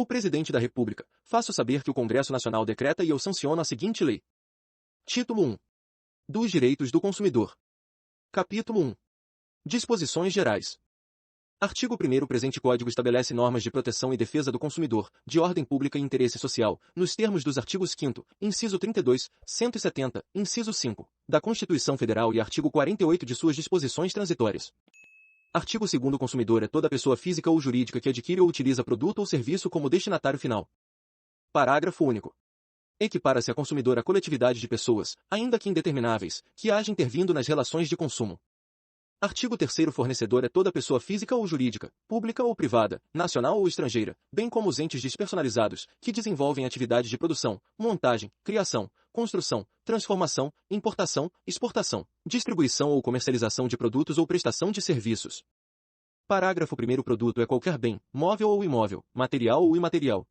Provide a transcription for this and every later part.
O Presidente da República, faço saber que o Congresso Nacional decreta e eu sanciono a seguinte lei. Título 1. Dos Direitos do Consumidor. Capítulo 1. Disposições Gerais. Artigo 1º. O presente Código estabelece normas de proteção e defesa do consumidor, de ordem pública e interesse social, nos termos dos artigos 5º, inciso 32, 170, inciso 5, da Constituição Federal e artigo 48 de suas disposições transitórias. Artigo 2º. O consumidor é toda pessoa física ou jurídica que adquire ou utiliza produto ou serviço como destinatário final. Parágrafo único. Equipara-se a consumidor à coletividade de pessoas, ainda que indetermináveis, que haja intervindo nas relações de consumo. Artigo 3º. Fornecedor é toda pessoa física ou jurídica, pública ou privada, nacional ou estrangeira, bem como os entes despersonalizados, que desenvolvem atividades de produção, montagem, criação, construção, transformação, importação, exportação, distribuição ou comercialização de produtos ou prestação de serviços. Parágrafo 1º. Produto é qualquer bem, móvel ou imóvel, material ou imaterial.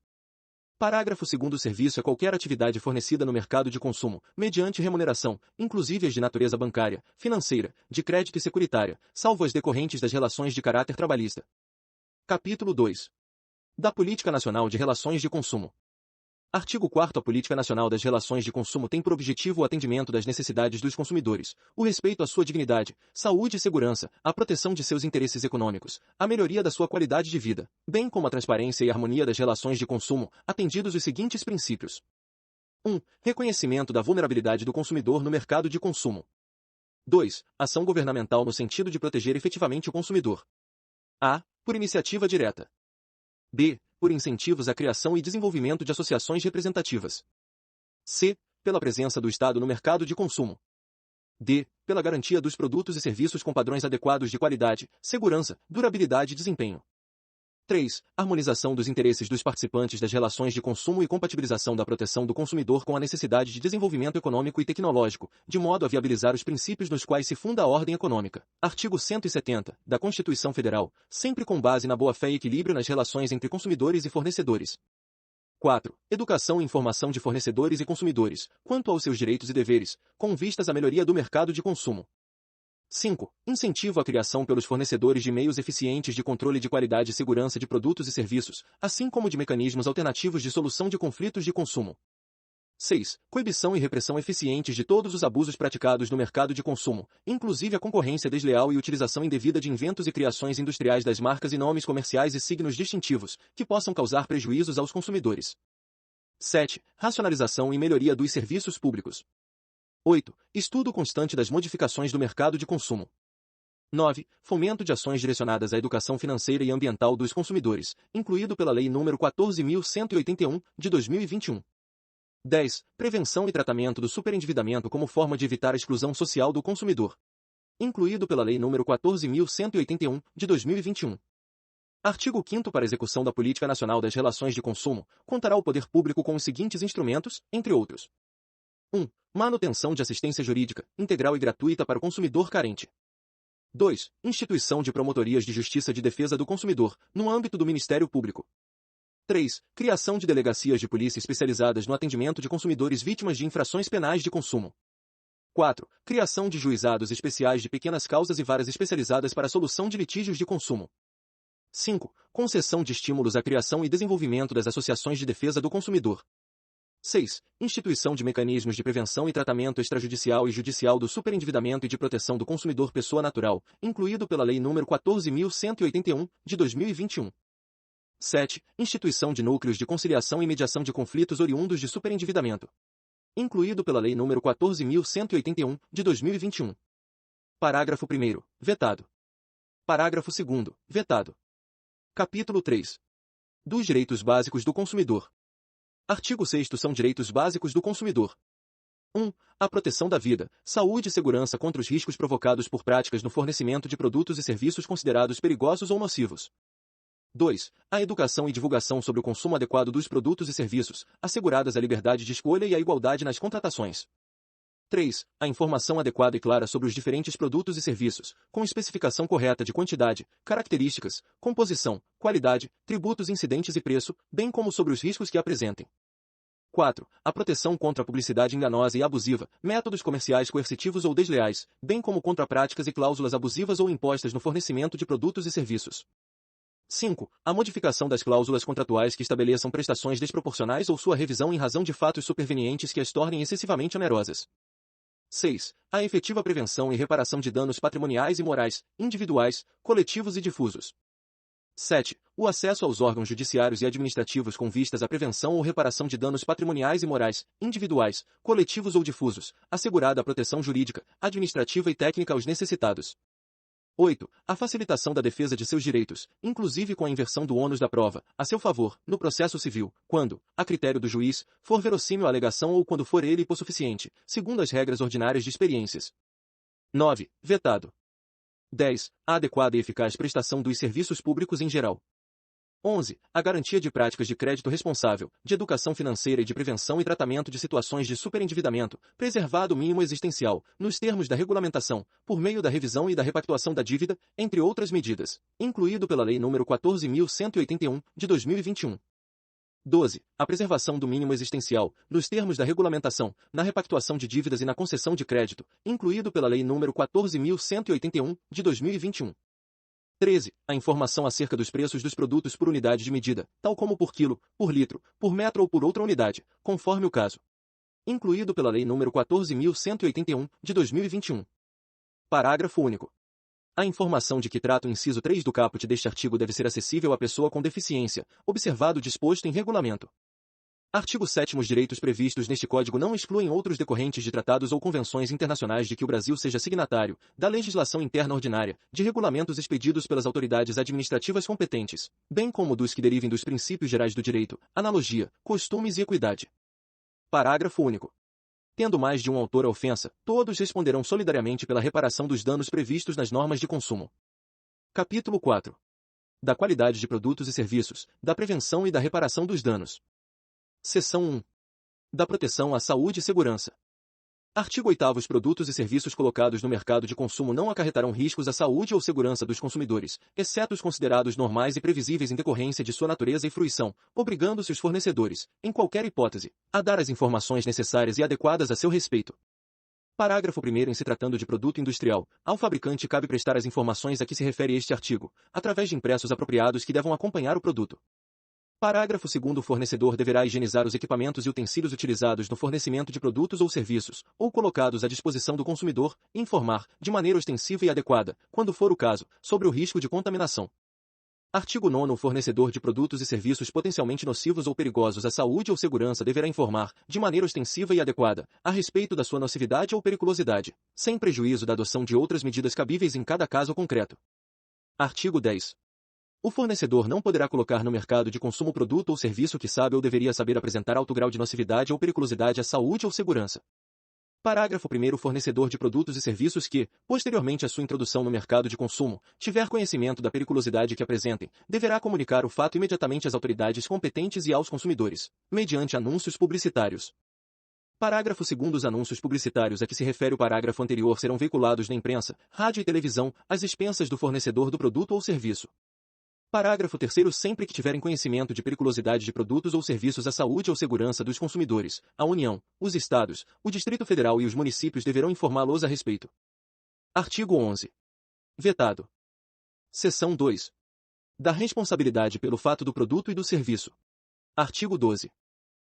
Parágrafo 2º. Serviço é qualquer atividade fornecida no mercado de consumo, mediante remuneração, inclusive as de natureza bancária, financeira, de crédito e securitária, salvo as decorrentes das relações de caráter trabalhista. Capítulo 2. Da Política Nacional de Relações de Consumo. Artigo 4º. A Política Nacional das Relações de Consumo tem por objetivo o atendimento das necessidades dos consumidores, o respeito à sua dignidade, saúde e segurança, a proteção de seus interesses econômicos, a melhoria da sua qualidade de vida, bem como a transparência e harmonia das relações de consumo, atendidos os seguintes princípios. 1. Reconhecimento da vulnerabilidade do consumidor no mercado de consumo. 2. Ação governamental no sentido de proteger efetivamente o consumidor. A. Por iniciativa direta. B. Por incentivos à criação e desenvolvimento de associações representativas. C. Pela presença do Estado no mercado de consumo. D. Pela garantia dos produtos e serviços com padrões adequados de qualidade, segurança, durabilidade e desempenho. 3. Harmonização dos interesses dos participantes das relações de consumo e compatibilização da proteção do consumidor com a necessidade de desenvolvimento econômico e tecnológico, de modo a viabilizar os princípios nos quais se funda a ordem econômica. Artigo 170, da Constituição Federal, sempre com base na boa-fé e equilíbrio nas relações entre consumidores e fornecedores. 4. Educação e informação de fornecedores e consumidores, quanto aos seus direitos e deveres, com vistas à melhoria do mercado de consumo. 5. Incentivo à criação pelos fornecedores de meios eficientes de controle de qualidade e segurança de produtos e serviços, assim como de mecanismos alternativos de solução de conflitos de consumo. 6. Coibição e repressão eficientes de todos os abusos praticados no mercado de consumo, inclusive a concorrência desleal e utilização indevida de inventos e criações industriais das marcas e nomes comerciais e signos distintivos, que possam causar prejuízos aos consumidores. 7. Racionalização e melhoria dos serviços públicos. 8. Estudo constante das modificações do mercado de consumo. 9. Fomento de ações direcionadas à educação financeira e ambiental dos consumidores, incluído pela Lei nº 14.181, de 2021. 10. Prevenção e tratamento do superendividamento como forma de evitar a exclusão social do consumidor, incluído pela Lei nº 14.181, de 2021. Artigo 5º. Para a execução da Política Nacional das Relações de Consumo, contará o poder público com os seguintes instrumentos, entre outros. 1. Manutenção de assistência jurídica, integral e gratuita para o consumidor carente. 2. Instituição de promotorias de justiça de defesa do consumidor, no âmbito do Ministério Público. 3. Criação de delegacias de polícia especializadas no atendimento de consumidores vítimas de infrações penais de consumo. 4. Criação de juizados especiais de pequenas causas e varas especializadas para a solução de litígios de consumo. 5. Concessão de estímulos à criação e desenvolvimento das associações de defesa do consumidor. 6. Instituição de mecanismos de prevenção e tratamento extrajudicial e judicial do superendividamento e de proteção do consumidor pessoa natural, incluído pela Lei nº 14.181, de 2021. 7. Instituição de núcleos de conciliação e mediação de conflitos oriundos de superendividamento, incluído pela Lei nº 14.181, de 2021. Parágrafo 1º. Vetado. Parágrafo 2º. Vetado. Capítulo 3. Dos Direitos Básicos do Consumidor. Artigo 6º. São direitos básicos do consumidor. 1. A proteção da vida, saúde e segurança contra os riscos provocados por práticas no fornecimento de produtos e serviços considerados perigosos ou nocivos. 2. A educação e divulgação sobre o consumo adequado dos produtos e serviços, asseguradas a liberdade de escolha e a igualdade nas contratações. 3. A informação adequada e clara sobre os diferentes produtos e serviços, com especificação correta de quantidade, características, composição, qualidade, tributos incidentes e preço, bem como sobre os riscos que apresentem. 4. A proteção contra a publicidade enganosa e abusiva, métodos comerciais coercitivos ou desleais, bem como contra práticas e cláusulas abusivas ou impostas no fornecimento de produtos e serviços. 5. A modificação das cláusulas contratuais que estabeleçam prestações desproporcionais ou sua revisão em razão de fatos supervenientes que as tornem excessivamente onerosas. 6. A efetiva prevenção e reparação de danos patrimoniais e morais, individuais, coletivos e difusos. 7. O acesso aos órgãos judiciários e administrativos com vistas à prevenção ou reparação de danos patrimoniais e morais, individuais, coletivos ou difusos, assegurada a proteção jurídica, administrativa e técnica aos necessitados. 8. A facilitação da defesa de seus direitos, inclusive com a inversão do ônus da prova, a seu favor, no processo civil, quando, a critério do juiz, for verossímil a alegação ou quando for ele hipossuficiente, segundo as regras ordinárias de experiências. 9. Vetado. 10. A adequada e eficaz prestação dos serviços públicos em geral. 11. A garantia de práticas de crédito responsável, de educação financeira e de prevenção e tratamento de situações de superendividamento, preservado o mínimo existencial, nos termos da regulamentação, por meio da revisão e da repactuação da dívida, entre outras medidas, incluído pela Lei nº 14.181, de 2021. 12. A preservação do mínimo existencial, nos termos da regulamentação, na repactuação de dívidas e na concessão de crédito, incluído pela Lei nº 14.181, de 2021. 13. A informação acerca dos preços dos produtos por unidade de medida, tal como por quilo, por litro, por metro ou por outra unidade, conforme o caso. Incluído pela Lei nº 14.181, de 2021. Parágrafo único. A informação de que trata o inciso 3 do caput deste artigo deve ser acessível à pessoa com deficiência, observado o disposto em regulamento. Artigo 7º. Os direitos previstos neste Código não excluem outros decorrentes de tratados ou convenções internacionais de que o Brasil seja signatário, da legislação interna ordinária, de regulamentos expedidos pelas autoridades administrativas competentes, bem como dos que derivem dos princípios gerais do direito, analogia, costumes e equidade. Parágrafo único. Tendo mais de um autor a ofensa, todos responderão solidariamente pela reparação dos danos previstos nas normas de consumo. Capítulo 4. Da qualidade de produtos e serviços, da prevenção e da reparação dos danos. Seção 1. Da proteção à saúde e segurança. Artigo 8º. Os produtos e serviços colocados no mercado de consumo não acarretarão riscos à saúde ou segurança dos consumidores, exceto os considerados normais e previsíveis em decorrência de sua natureza e fruição, obrigando-se os fornecedores, em qualquer hipótese, a dar as informações necessárias e adequadas a seu respeito. Parágrafo 1º. Em se tratando de produto industrial, ao fabricante cabe prestar as informações a que se refere este artigo, através de impressos apropriados que devam acompanhar o produto. Parágrafo 2º. O fornecedor deverá higienizar os equipamentos e utensílios utilizados no fornecimento de produtos ou serviços, ou colocados à disposição do consumidor, e informar, de maneira ostensiva e adequada, quando for o caso, sobre o risco de contaminação. Artigo 9º. O fornecedor de produtos e serviços potencialmente nocivos ou perigosos à saúde ou segurança deverá informar, de maneira ostensiva e adequada, a respeito da sua nocividade ou periculosidade, sem prejuízo da adoção de outras medidas cabíveis em cada caso concreto. Artigo 10. O fornecedor não poderá colocar no mercado de consumo produto ou serviço que sabe ou deveria saber apresentar alto grau de nocividade ou periculosidade à saúde ou segurança. Parágrafo 1º. O fornecedor de produtos e serviços que, posteriormente à sua introdução no mercado de consumo, tiver conhecimento da periculosidade que apresentem, deverá comunicar o fato imediatamente às autoridades competentes e aos consumidores, mediante anúncios publicitários. Parágrafo 2º. Os anúncios publicitários a que se refere o parágrafo anterior serão veiculados na imprensa, rádio e televisão, às expensas do fornecedor do produto ou serviço. Parágrafo 3º. Sempre que tiverem conhecimento de periculosidade de produtos ou serviços à saúde ou segurança dos consumidores, a União, os Estados, o Distrito Federal e os municípios deverão informá-los a respeito. Artigo 11. Vetado. Seção 2. Da responsabilidade pelo fato do produto e do serviço. Artigo 12.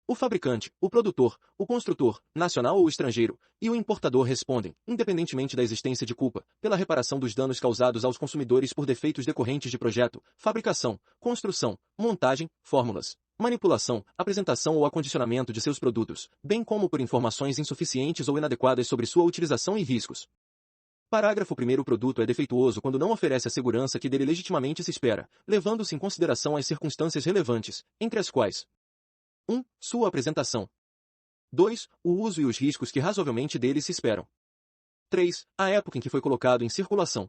O fabricante, o produtor, o construtor, nacional ou estrangeiro, e o importador respondem, independentemente da existência de culpa, pela reparação dos danos causados aos consumidores por defeitos decorrentes de projeto, fabricação, construção, montagem, fórmulas, manipulação, apresentação ou acondicionamento de seus produtos, bem como por informações insuficientes ou inadequadas sobre sua utilização e riscos. Parágrafo 1º. O produto é defeituoso quando não oferece a segurança que dele legitimamente se espera, levando-se em consideração as circunstâncias relevantes, entre as quais: 1. Sua apresentação. 2. O uso e os riscos que razoavelmente dele se esperam. 3. A época em que foi colocado em circulação.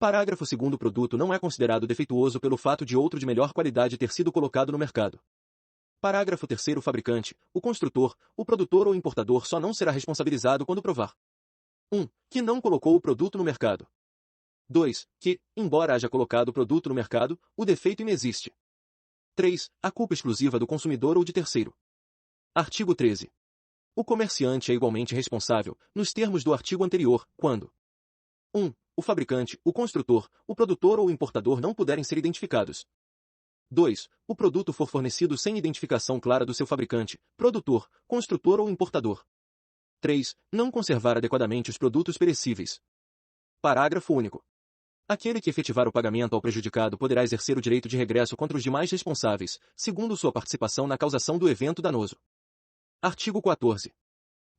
Parágrafo 2º. O produto não é considerado defeituoso pelo fato de outro de melhor qualidade ter sido colocado no mercado. Parágrafo 3º. O fabricante, o construtor, o produtor ou importador só não será responsabilizado quando provar: 1. Que não colocou o produto no mercado. 2. Que, embora haja colocado o produto no mercado, o defeito inexiste. 3. A culpa exclusiva do consumidor ou de terceiro. Artigo 13. O comerciante é igualmente responsável, nos termos do artigo anterior, quando: 1. o fabricante, o construtor, o produtor ou o importador não puderem ser identificados. 2. O produto for fornecido sem identificação clara do seu fabricante, produtor, construtor ou importador. 3. Não conservar adequadamente os produtos perecíveis. Parágrafo único. Aquele que efetivar o pagamento ao prejudicado poderá exercer o direito de regresso contra os demais responsáveis, segundo sua participação na causação do evento danoso. Artigo 14.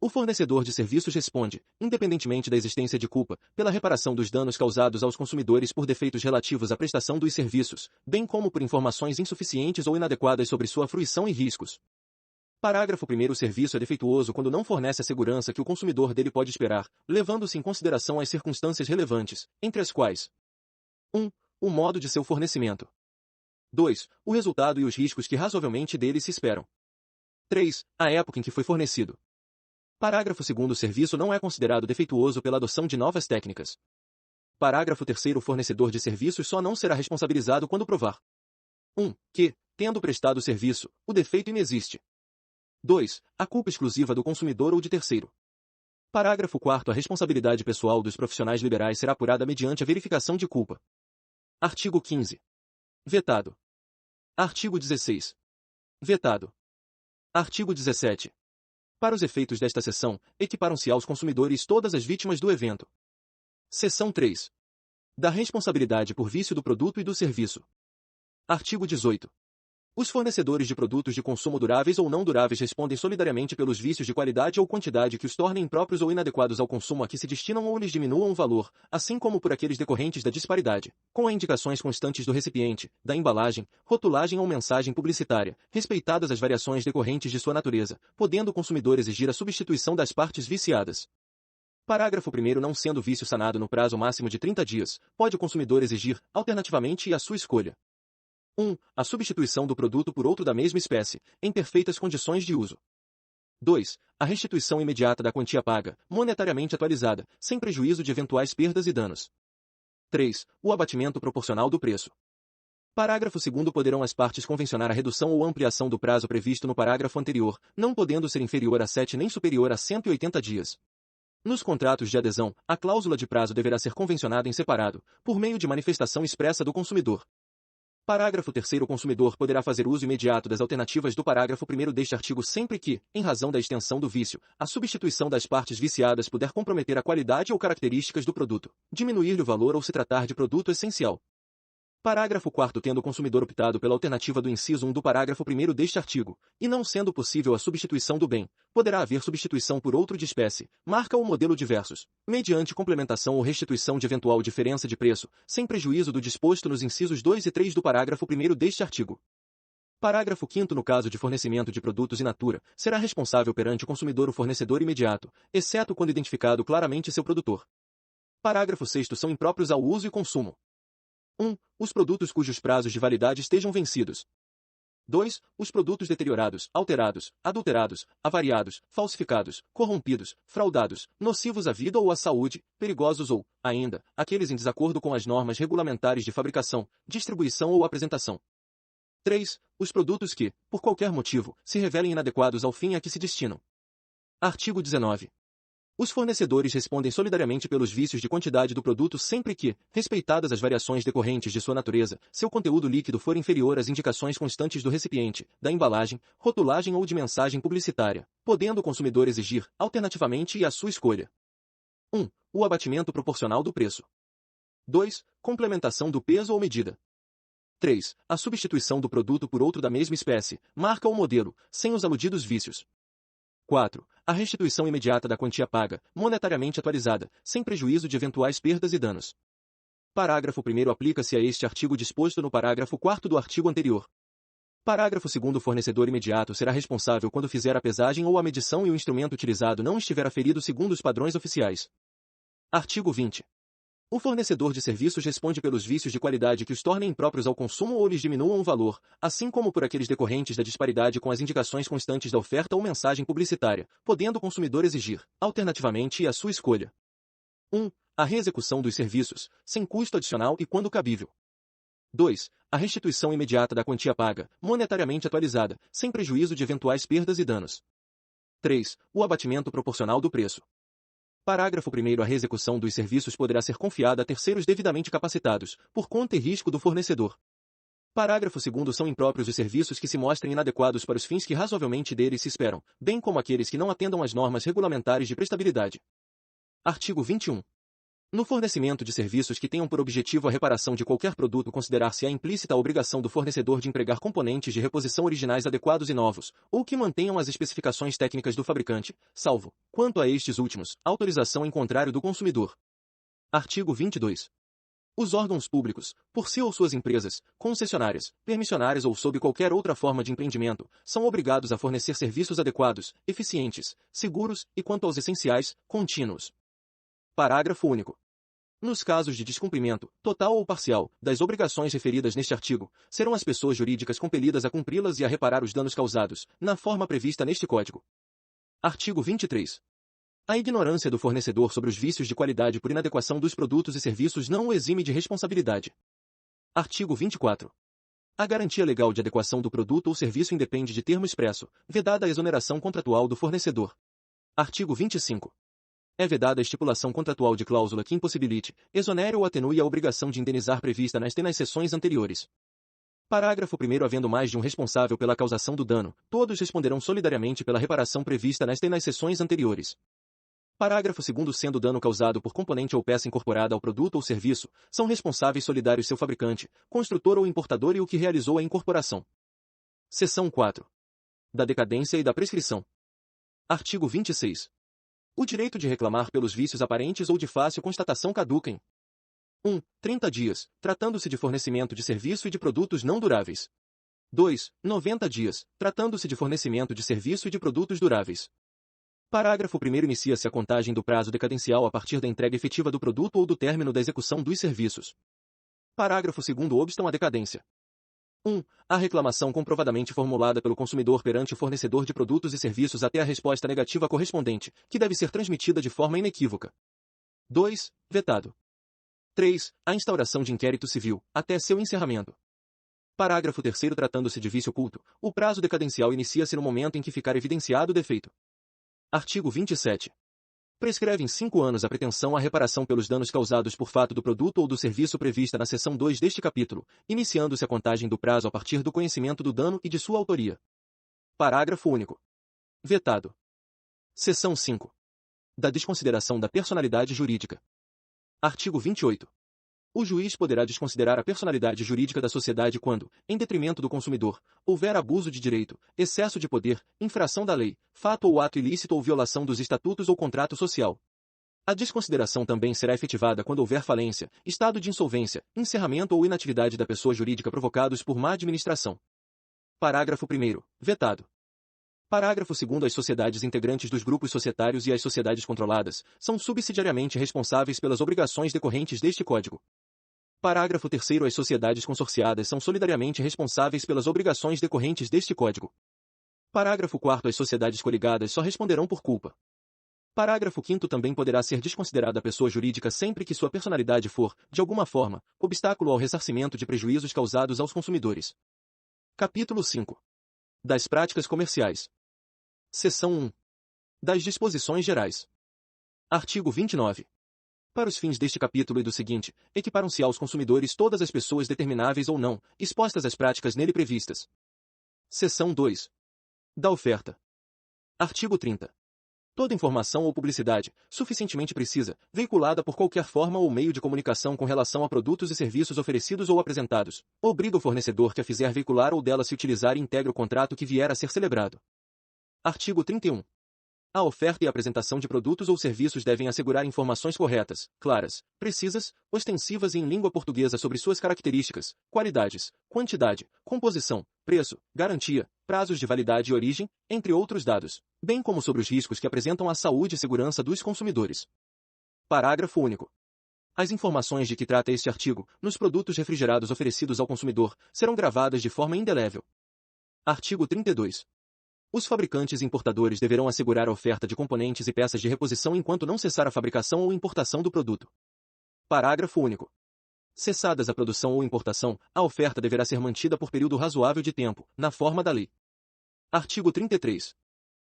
O fornecedor de serviços responde, independentemente da existência de culpa, pela reparação dos danos causados aos consumidores por defeitos relativos à prestação dos serviços, bem como por informações insuficientes ou inadequadas sobre sua fruição e riscos. Parágrafo 1º. O serviço é defeituoso quando não fornece a segurança que o consumidor dele pode esperar, levando-se em consideração as circunstâncias relevantes, entre as quais: 1. O modo de seu fornecimento. 2. O resultado e os riscos que razoavelmente dele se esperam. 3. A época em que foi fornecido. Parágrafo 2º. O serviço não é considerado defeituoso pela adoção de novas técnicas. Parágrafo 3º. O fornecedor de serviços só não será responsabilizado quando provar: 1. Que, tendo prestado o serviço, o defeito inexiste. 2. A culpa exclusiva do consumidor ou de terceiro. Parágrafo 4º. A responsabilidade pessoal dos profissionais liberais será apurada mediante a verificação de culpa. Artigo 15. Vetado. Artigo 16. Vetado. Artigo 17. Para os efeitos desta seção, equiparam-se aos consumidores todas as vítimas do evento. Seção 3. Da responsabilidade por vício do produto e do serviço. Artigo 18. Os fornecedores de produtos de consumo duráveis ou não duráveis respondem solidariamente pelos vícios de qualidade ou quantidade que os tornem impróprios ou inadequados ao consumo a que se destinam ou lhes diminuam o valor, assim como por aqueles decorrentes da disparidade, com as indicações constantes do recipiente, da embalagem, rotulagem ou mensagem publicitária, respeitadas as variações decorrentes de sua natureza, podendo o consumidor exigir a substituição das partes viciadas. Parágrafo 1º. Não sendo o vício sanado no prazo máximo de 30 dias, pode o consumidor exigir, alternativamente e à sua escolha: 1. A substituição do produto por outro da mesma espécie, em perfeitas condições de uso. 2. A restituição imediata da quantia paga, monetariamente atualizada, sem prejuízo de eventuais perdas e danos. 3. O abatimento proporcional do preço. Parágrafo 2º. Poderão as partes convencionar a redução ou ampliação do prazo previsto no parágrafo anterior, não podendo ser inferior a 7 nem superior a 180 dias. Nos contratos de adesão, a cláusula de prazo deverá ser convencionada em separado, por meio de manifestação expressa do consumidor. Parágrafo 3º. O consumidor poderá fazer uso imediato das alternativas do parágrafo 1º deste artigo sempre que, em razão da extensão do vício, a substituição das partes viciadas puder comprometer a qualidade ou características do produto, diminuir-lhe o valor ou se tratar de produto essencial. Parágrafo 4º. Tendo o consumidor optado pela alternativa do inciso 1 do parágrafo 1º deste artigo, e não sendo possível a substituição do bem, poderá haver substituição por outro de espécie, marca ou modelo diversos, mediante complementação ou restituição de eventual diferença de preço, sem prejuízo do disposto nos incisos 2 e 3 do parágrafo 1º deste artigo. Parágrafo 5º. No caso de fornecimento de produtos in natura, será responsável perante o consumidor o fornecedor imediato, exceto quando identificado claramente seu produtor. Parágrafo 6º. São impróprios ao uso e consumo: 1. Os produtos cujos prazos de validade estejam vencidos. 2. Os produtos deteriorados, alterados, adulterados, avariados, falsificados, corrompidos, fraudados, nocivos à vida ou à saúde, perigosos ou, ainda, aqueles em desacordo com as normas regulamentares de fabricação, distribuição ou apresentação. 3. Os produtos que, por qualquer motivo, se revelem inadequados ao fim a que se destinam. Artigo 19. Os fornecedores respondem solidariamente pelos vícios de quantidade do produto sempre que, respeitadas as variações decorrentes de sua natureza, seu conteúdo líquido for inferior às indicações constantes do recipiente, da embalagem, rotulagem ou de mensagem publicitária, podendo o consumidor exigir, alternativamente e à sua escolha: 1. O abatimento proporcional do preço. 2. Complementação do peso ou medida. 3. A substituição do produto por outro da mesma espécie, marca ou modelo, sem os aludidos vícios. 4. A restituição imediata da quantia paga, monetariamente atualizada, sem prejuízo de eventuais perdas e danos. Parágrafo 1º. Aplica-se a este artigo disposto no parágrafo 4º do artigo anterior. Parágrafo 2º. O fornecedor imediato será responsável quando fizer a pesagem ou a medição e o instrumento utilizado não estiver aferido segundo os padrões oficiais. Artigo 20. O fornecedor de serviços responde pelos vícios de qualidade que os tornem impróprios ao consumo ou lhes diminuam o valor, assim como por aqueles decorrentes da disparidade com as indicações constantes da oferta ou mensagem publicitária, podendo o consumidor exigir, alternativamente e à sua escolha: 1. A reexecução dos serviços, sem custo adicional e quando cabível. 2. A restituição imediata da quantia paga, monetariamente atualizada, sem prejuízo de eventuais perdas e danos. 3. O abatimento proporcional do preço. Parágrafo 1º. A reexecução dos serviços poderá ser confiada a terceiros devidamente capacitados, por conta e risco do fornecedor. Parágrafo 2º. São impróprios os serviços que se mostrem inadequados para os fins que razoavelmente deles se esperam, bem como aqueles que não atendam às normas regulamentares de prestabilidade. Artigo 21. No fornecimento de serviços que tenham por objetivo a reparação de qualquer produto, considerar-se-á implícita a obrigação do fornecedor de empregar componentes de reposição originais adequados e novos, ou que mantenham as especificações técnicas do fabricante, salvo, quanto a estes últimos, autorização em contrário do consumidor. Artigo 22. Os órgãos públicos, por si ou suas empresas, concessionárias, permissionárias ou sob qualquer outra forma de empreendimento, são obrigados a fornecer serviços adequados, eficientes, seguros e, quanto aos essenciais, contínuos. Parágrafo único. Nos casos de descumprimento, total ou parcial, das obrigações referidas neste artigo, serão as pessoas jurídicas compelidas a cumpri-las e a reparar os danos causados, na forma prevista neste Código. Artigo 23. A ignorância do fornecedor sobre os vícios de qualidade por inadequação dos produtos e serviços não o exime de responsabilidade. Artigo 24. A garantia legal de adequação do produto ou serviço independe de termo expresso, vedada a exoneração contratual do fornecedor. Artigo 25. É vedada a estipulação contratual de cláusula que impossibilite, exonere ou atenue a obrigação de indenizar prevista nas seções anteriores. Parágrafo 1º. Havendo mais de um responsável pela causação do dano, todos responderão solidariamente pela reparação prevista nas seções anteriores. Parágrafo 2º. Sendo o dano causado por componente ou peça incorporada ao produto ou serviço, são responsáveis solidários seu fabricante, construtor ou importador e o que realizou a incorporação. Seção 4. Da decadência e da prescrição. Artigo 26. O direito de reclamar pelos vícios aparentes ou de fácil constatação caduca em 1. 30 dias, tratando-se de fornecimento de serviço e de produtos não duráveis. 2. 90 dias, tratando-se de fornecimento de serviço e de produtos duráveis. Parágrafo 1º. Inicia-se a contagem do prazo decadencial a partir da entrega efetiva do produto ou do término da execução dos serviços. Parágrafo 2º. Obstam a decadência. 1. A reclamação comprovadamente formulada pelo consumidor perante o fornecedor de produtos e serviços até a resposta negativa correspondente, que deve ser transmitida de forma inequívoca. 2. Vetado. 3. A instauração de inquérito civil, até seu encerramento. Parágrafo 3º. Tratando-se de vício oculto, o prazo decadencial inicia-se no momento em que ficar evidenciado o defeito. Artigo 27. Prescreve em 5 anos a pretensão à reparação pelos danos causados por fato do produto ou do serviço prevista na seção 2 deste capítulo, iniciando-se a contagem do prazo a partir do conhecimento do dano e de sua autoria. Parágrafo único. Vetado. Seção 5. Da desconsideração da personalidade jurídica. Artigo 28. O juiz poderá desconsiderar a personalidade jurídica da sociedade quando, em detrimento do consumidor, houver abuso de direito, excesso de poder, infração da lei, fato ou ato ilícito ou violação dos estatutos ou contrato social. A desconsideração também será efetivada quando houver falência, estado de insolvência, encerramento ou inatividade da pessoa jurídica provocados por má administração. Parágrafo 1º. Vetado. Parágrafo 2º. As sociedades integrantes dos grupos societários e as sociedades controladas são subsidiariamente responsáveis pelas obrigações decorrentes deste Código. Parágrafo 3º. As sociedades consorciadas são solidariamente responsáveis pelas obrigações decorrentes deste Código. Parágrafo 4º. As sociedades coligadas só responderão por culpa. Parágrafo 5º. Também poderá ser desconsiderada a pessoa jurídica sempre que sua personalidade for, de alguma forma, obstáculo ao ressarcimento de prejuízos causados aos consumidores. Capítulo 5. Das práticas comerciais. Seção 1. Das disposições gerais. Artigo 29. Para os fins deste capítulo e do seguinte, equiparam-se aos consumidores todas as pessoas determináveis ou não, expostas às práticas nele previstas. Seção 2. Da oferta. Artigo 30. Toda informação ou publicidade, suficientemente precisa, veiculada por qualquer forma ou meio de comunicação com relação a produtos e serviços oferecidos ou apresentados, obriga o fornecedor que a fizer veicular ou dela se utilizar e integra o contrato que vier a ser celebrado. Artigo 31. A oferta e a apresentação de produtos ou serviços devem assegurar informações corretas, claras, precisas, ostensivas e em língua portuguesa sobre suas características, qualidades, quantidade, composição, preço, garantia, prazos de validade e origem, entre outros dados, bem como sobre os riscos que apresentam à saúde e segurança dos consumidores. Parágrafo único. As informações de que trata este artigo, nos produtos refrigerados oferecidos ao consumidor, serão gravadas de forma indelével. Artigo 32. Os fabricantes e importadores deverão assegurar a oferta de componentes e peças de reposição enquanto não cessar a fabricação ou importação do produto. Parágrafo único. Cessadas a produção ou importação, a oferta deverá ser mantida por período razoável de tempo, na forma da lei. Artigo 33.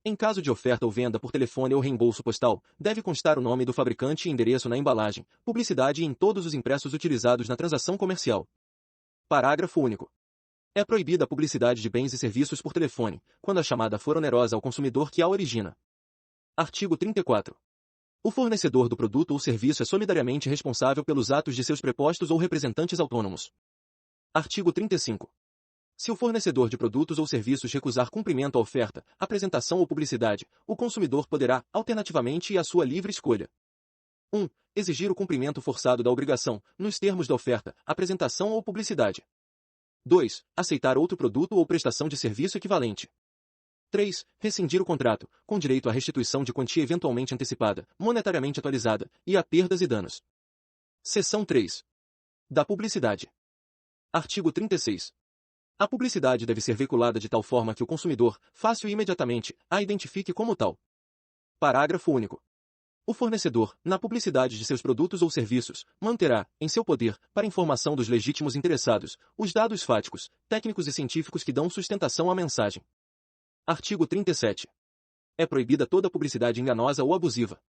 Em caso de oferta ou venda por telefone ou reembolso postal, deve constar o nome do fabricante e endereço na embalagem, publicidade e em todos os impressos utilizados na transação comercial. Parágrafo único. É proibida a publicidade de bens e serviços por telefone, quando a chamada for onerosa ao consumidor que a origina. Artigo 34. O fornecedor do produto ou serviço é solidariamente responsável pelos atos de seus prepostos ou representantes autônomos. Artigo 35. Se o fornecedor de produtos ou serviços recusar cumprimento à oferta, apresentação ou publicidade, o consumidor poderá, alternativamente e à sua livre escolha: 1. Exigir o cumprimento forçado da obrigação, nos termos da oferta, apresentação ou publicidade. 2. Aceitar outro produto ou prestação de serviço equivalente. 3. Rescindir o contrato, com direito à restituição de quantia eventualmente antecipada, monetariamente atualizada, e a perdas e danos. Seção 3. Da publicidade. Artigo 36. A publicidade deve ser veiculada de tal forma que o consumidor, fácil e imediatamente, a identifique como tal. Parágrafo único. O fornecedor, na publicidade de seus produtos ou serviços, manterá, em seu poder, para informação dos legítimos interessados, os dados fáticos, técnicos e científicos que dão sustentação à mensagem. Artigo 37. É proibida toda publicidade enganosa ou abusiva.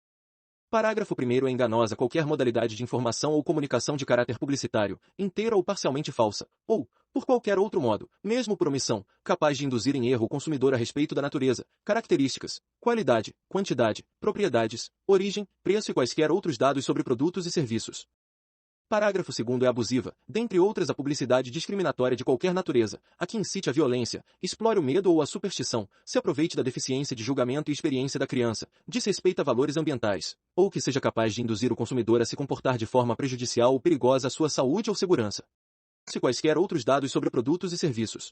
Parágrafo 1º. É enganosa qualquer modalidade de informação ou comunicação de caráter publicitário, inteira ou parcialmente falsa, ou, por qualquer outro modo, mesmo por omissão, capaz de induzir em erro o consumidor a respeito da natureza, características, qualidade, quantidade, propriedades, origem, preço e quaisquer outros dados sobre produtos e serviços. Parágrafo 2º. É abusiva, dentre outras, a publicidade discriminatória de qualquer natureza, a que incite a violência, explore o medo ou a superstição, se aproveite da deficiência de julgamento e experiência da criança, desrespeita valores ambientais, ou que seja capaz de induzir o consumidor a se comportar de forma prejudicial ou perigosa à sua saúde ou segurança. Se quaisquer outros dados sobre produtos e serviços.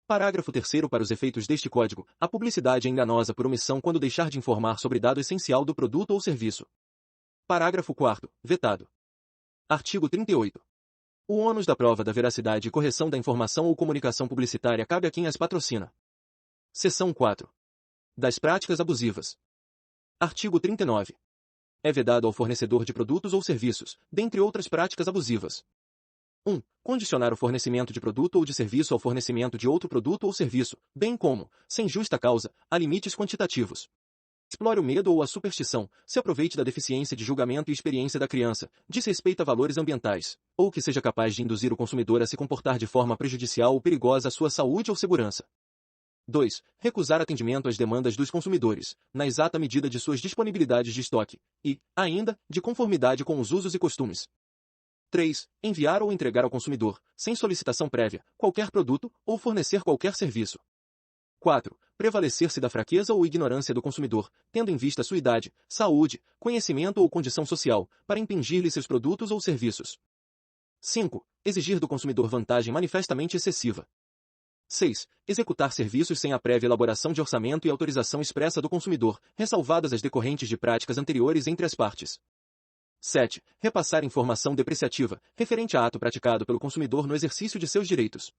Parágrafo 3º. Para os efeitos deste Código, a publicidade é enganosa por omissão quando deixar de informar sobre dado essencial do produto ou serviço. Parágrafo 4º. Vetado. Artigo 38. O ônus da prova da veracidade e correção da informação ou comunicação publicitária cabe a quem as patrocina. Seção 4. Das práticas abusivas. Artigo 39. É vedado ao fornecedor de produtos ou serviços, dentre outras práticas abusivas: 1. Condicionar o fornecimento de produto ou de serviço ao fornecimento de outro produto ou serviço, bem como, sem justa causa, a limites quantitativos. Explore o medo ou a superstição, se aproveite da deficiência de julgamento e experiência da criança, desrespeita valores ambientais, ou que seja capaz de induzir o consumidor a se comportar de forma prejudicial ou perigosa à sua saúde ou segurança. 2. Recusar atendimento às demandas dos consumidores, na exata medida de suas disponibilidades de estoque, e, ainda, de conformidade com os usos e costumes. 3. Enviar ou entregar ao consumidor, sem solicitação prévia, qualquer produto, ou fornecer qualquer serviço. 4. Prevalecer-se da fraqueza ou ignorância do consumidor, tendo em vista sua idade, saúde, conhecimento ou condição social, para impingir-lhe seus produtos ou serviços. 5. Exigir do consumidor vantagem manifestamente excessiva. 6. Executar serviços sem a prévia elaboração de orçamento e autorização expressa do consumidor, ressalvadas as decorrentes de práticas anteriores entre as partes. 7. Repassar informação depreciativa, referente a ato praticado pelo consumidor no exercício de seus direitos.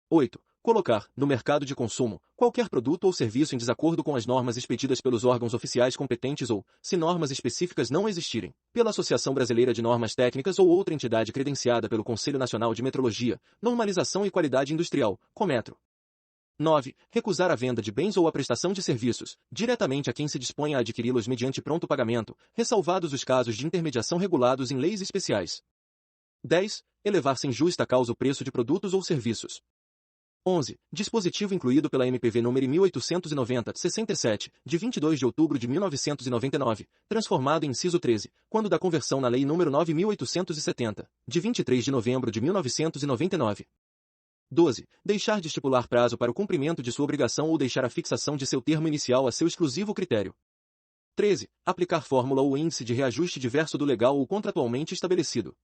8. Colocar, no mercado de consumo, qualquer produto ou serviço em desacordo com as normas expedidas pelos órgãos oficiais competentes ou, se normas específicas não existirem, pela Associação Brasileira de Normas Técnicas ou outra entidade credenciada pelo Conselho Nacional de Metrologia, Normalização e Qualidade Industrial, Conmetro. 9. Recusar a venda de bens ou a prestação de serviços, diretamente a quem se dispõe a adquiri-los mediante pronto pagamento, ressalvados os casos de intermediação regulados em leis especiais. 10. Elevar sem justa causa o preço de produtos ou serviços. 11. Dispositivo incluído pela MPV número 1890-67, de 22 de outubro de 1999, transformado em inciso 13, quando da conversão na Lei número 9.870, de 23 de novembro de 1999. 12. Deixar de estipular prazo para o cumprimento de sua obrigação ou deixar a fixação de seu termo inicial a seu exclusivo critério. 13. Aplicar fórmula ou índice de reajuste diverso do legal ou contratualmente estabelecido.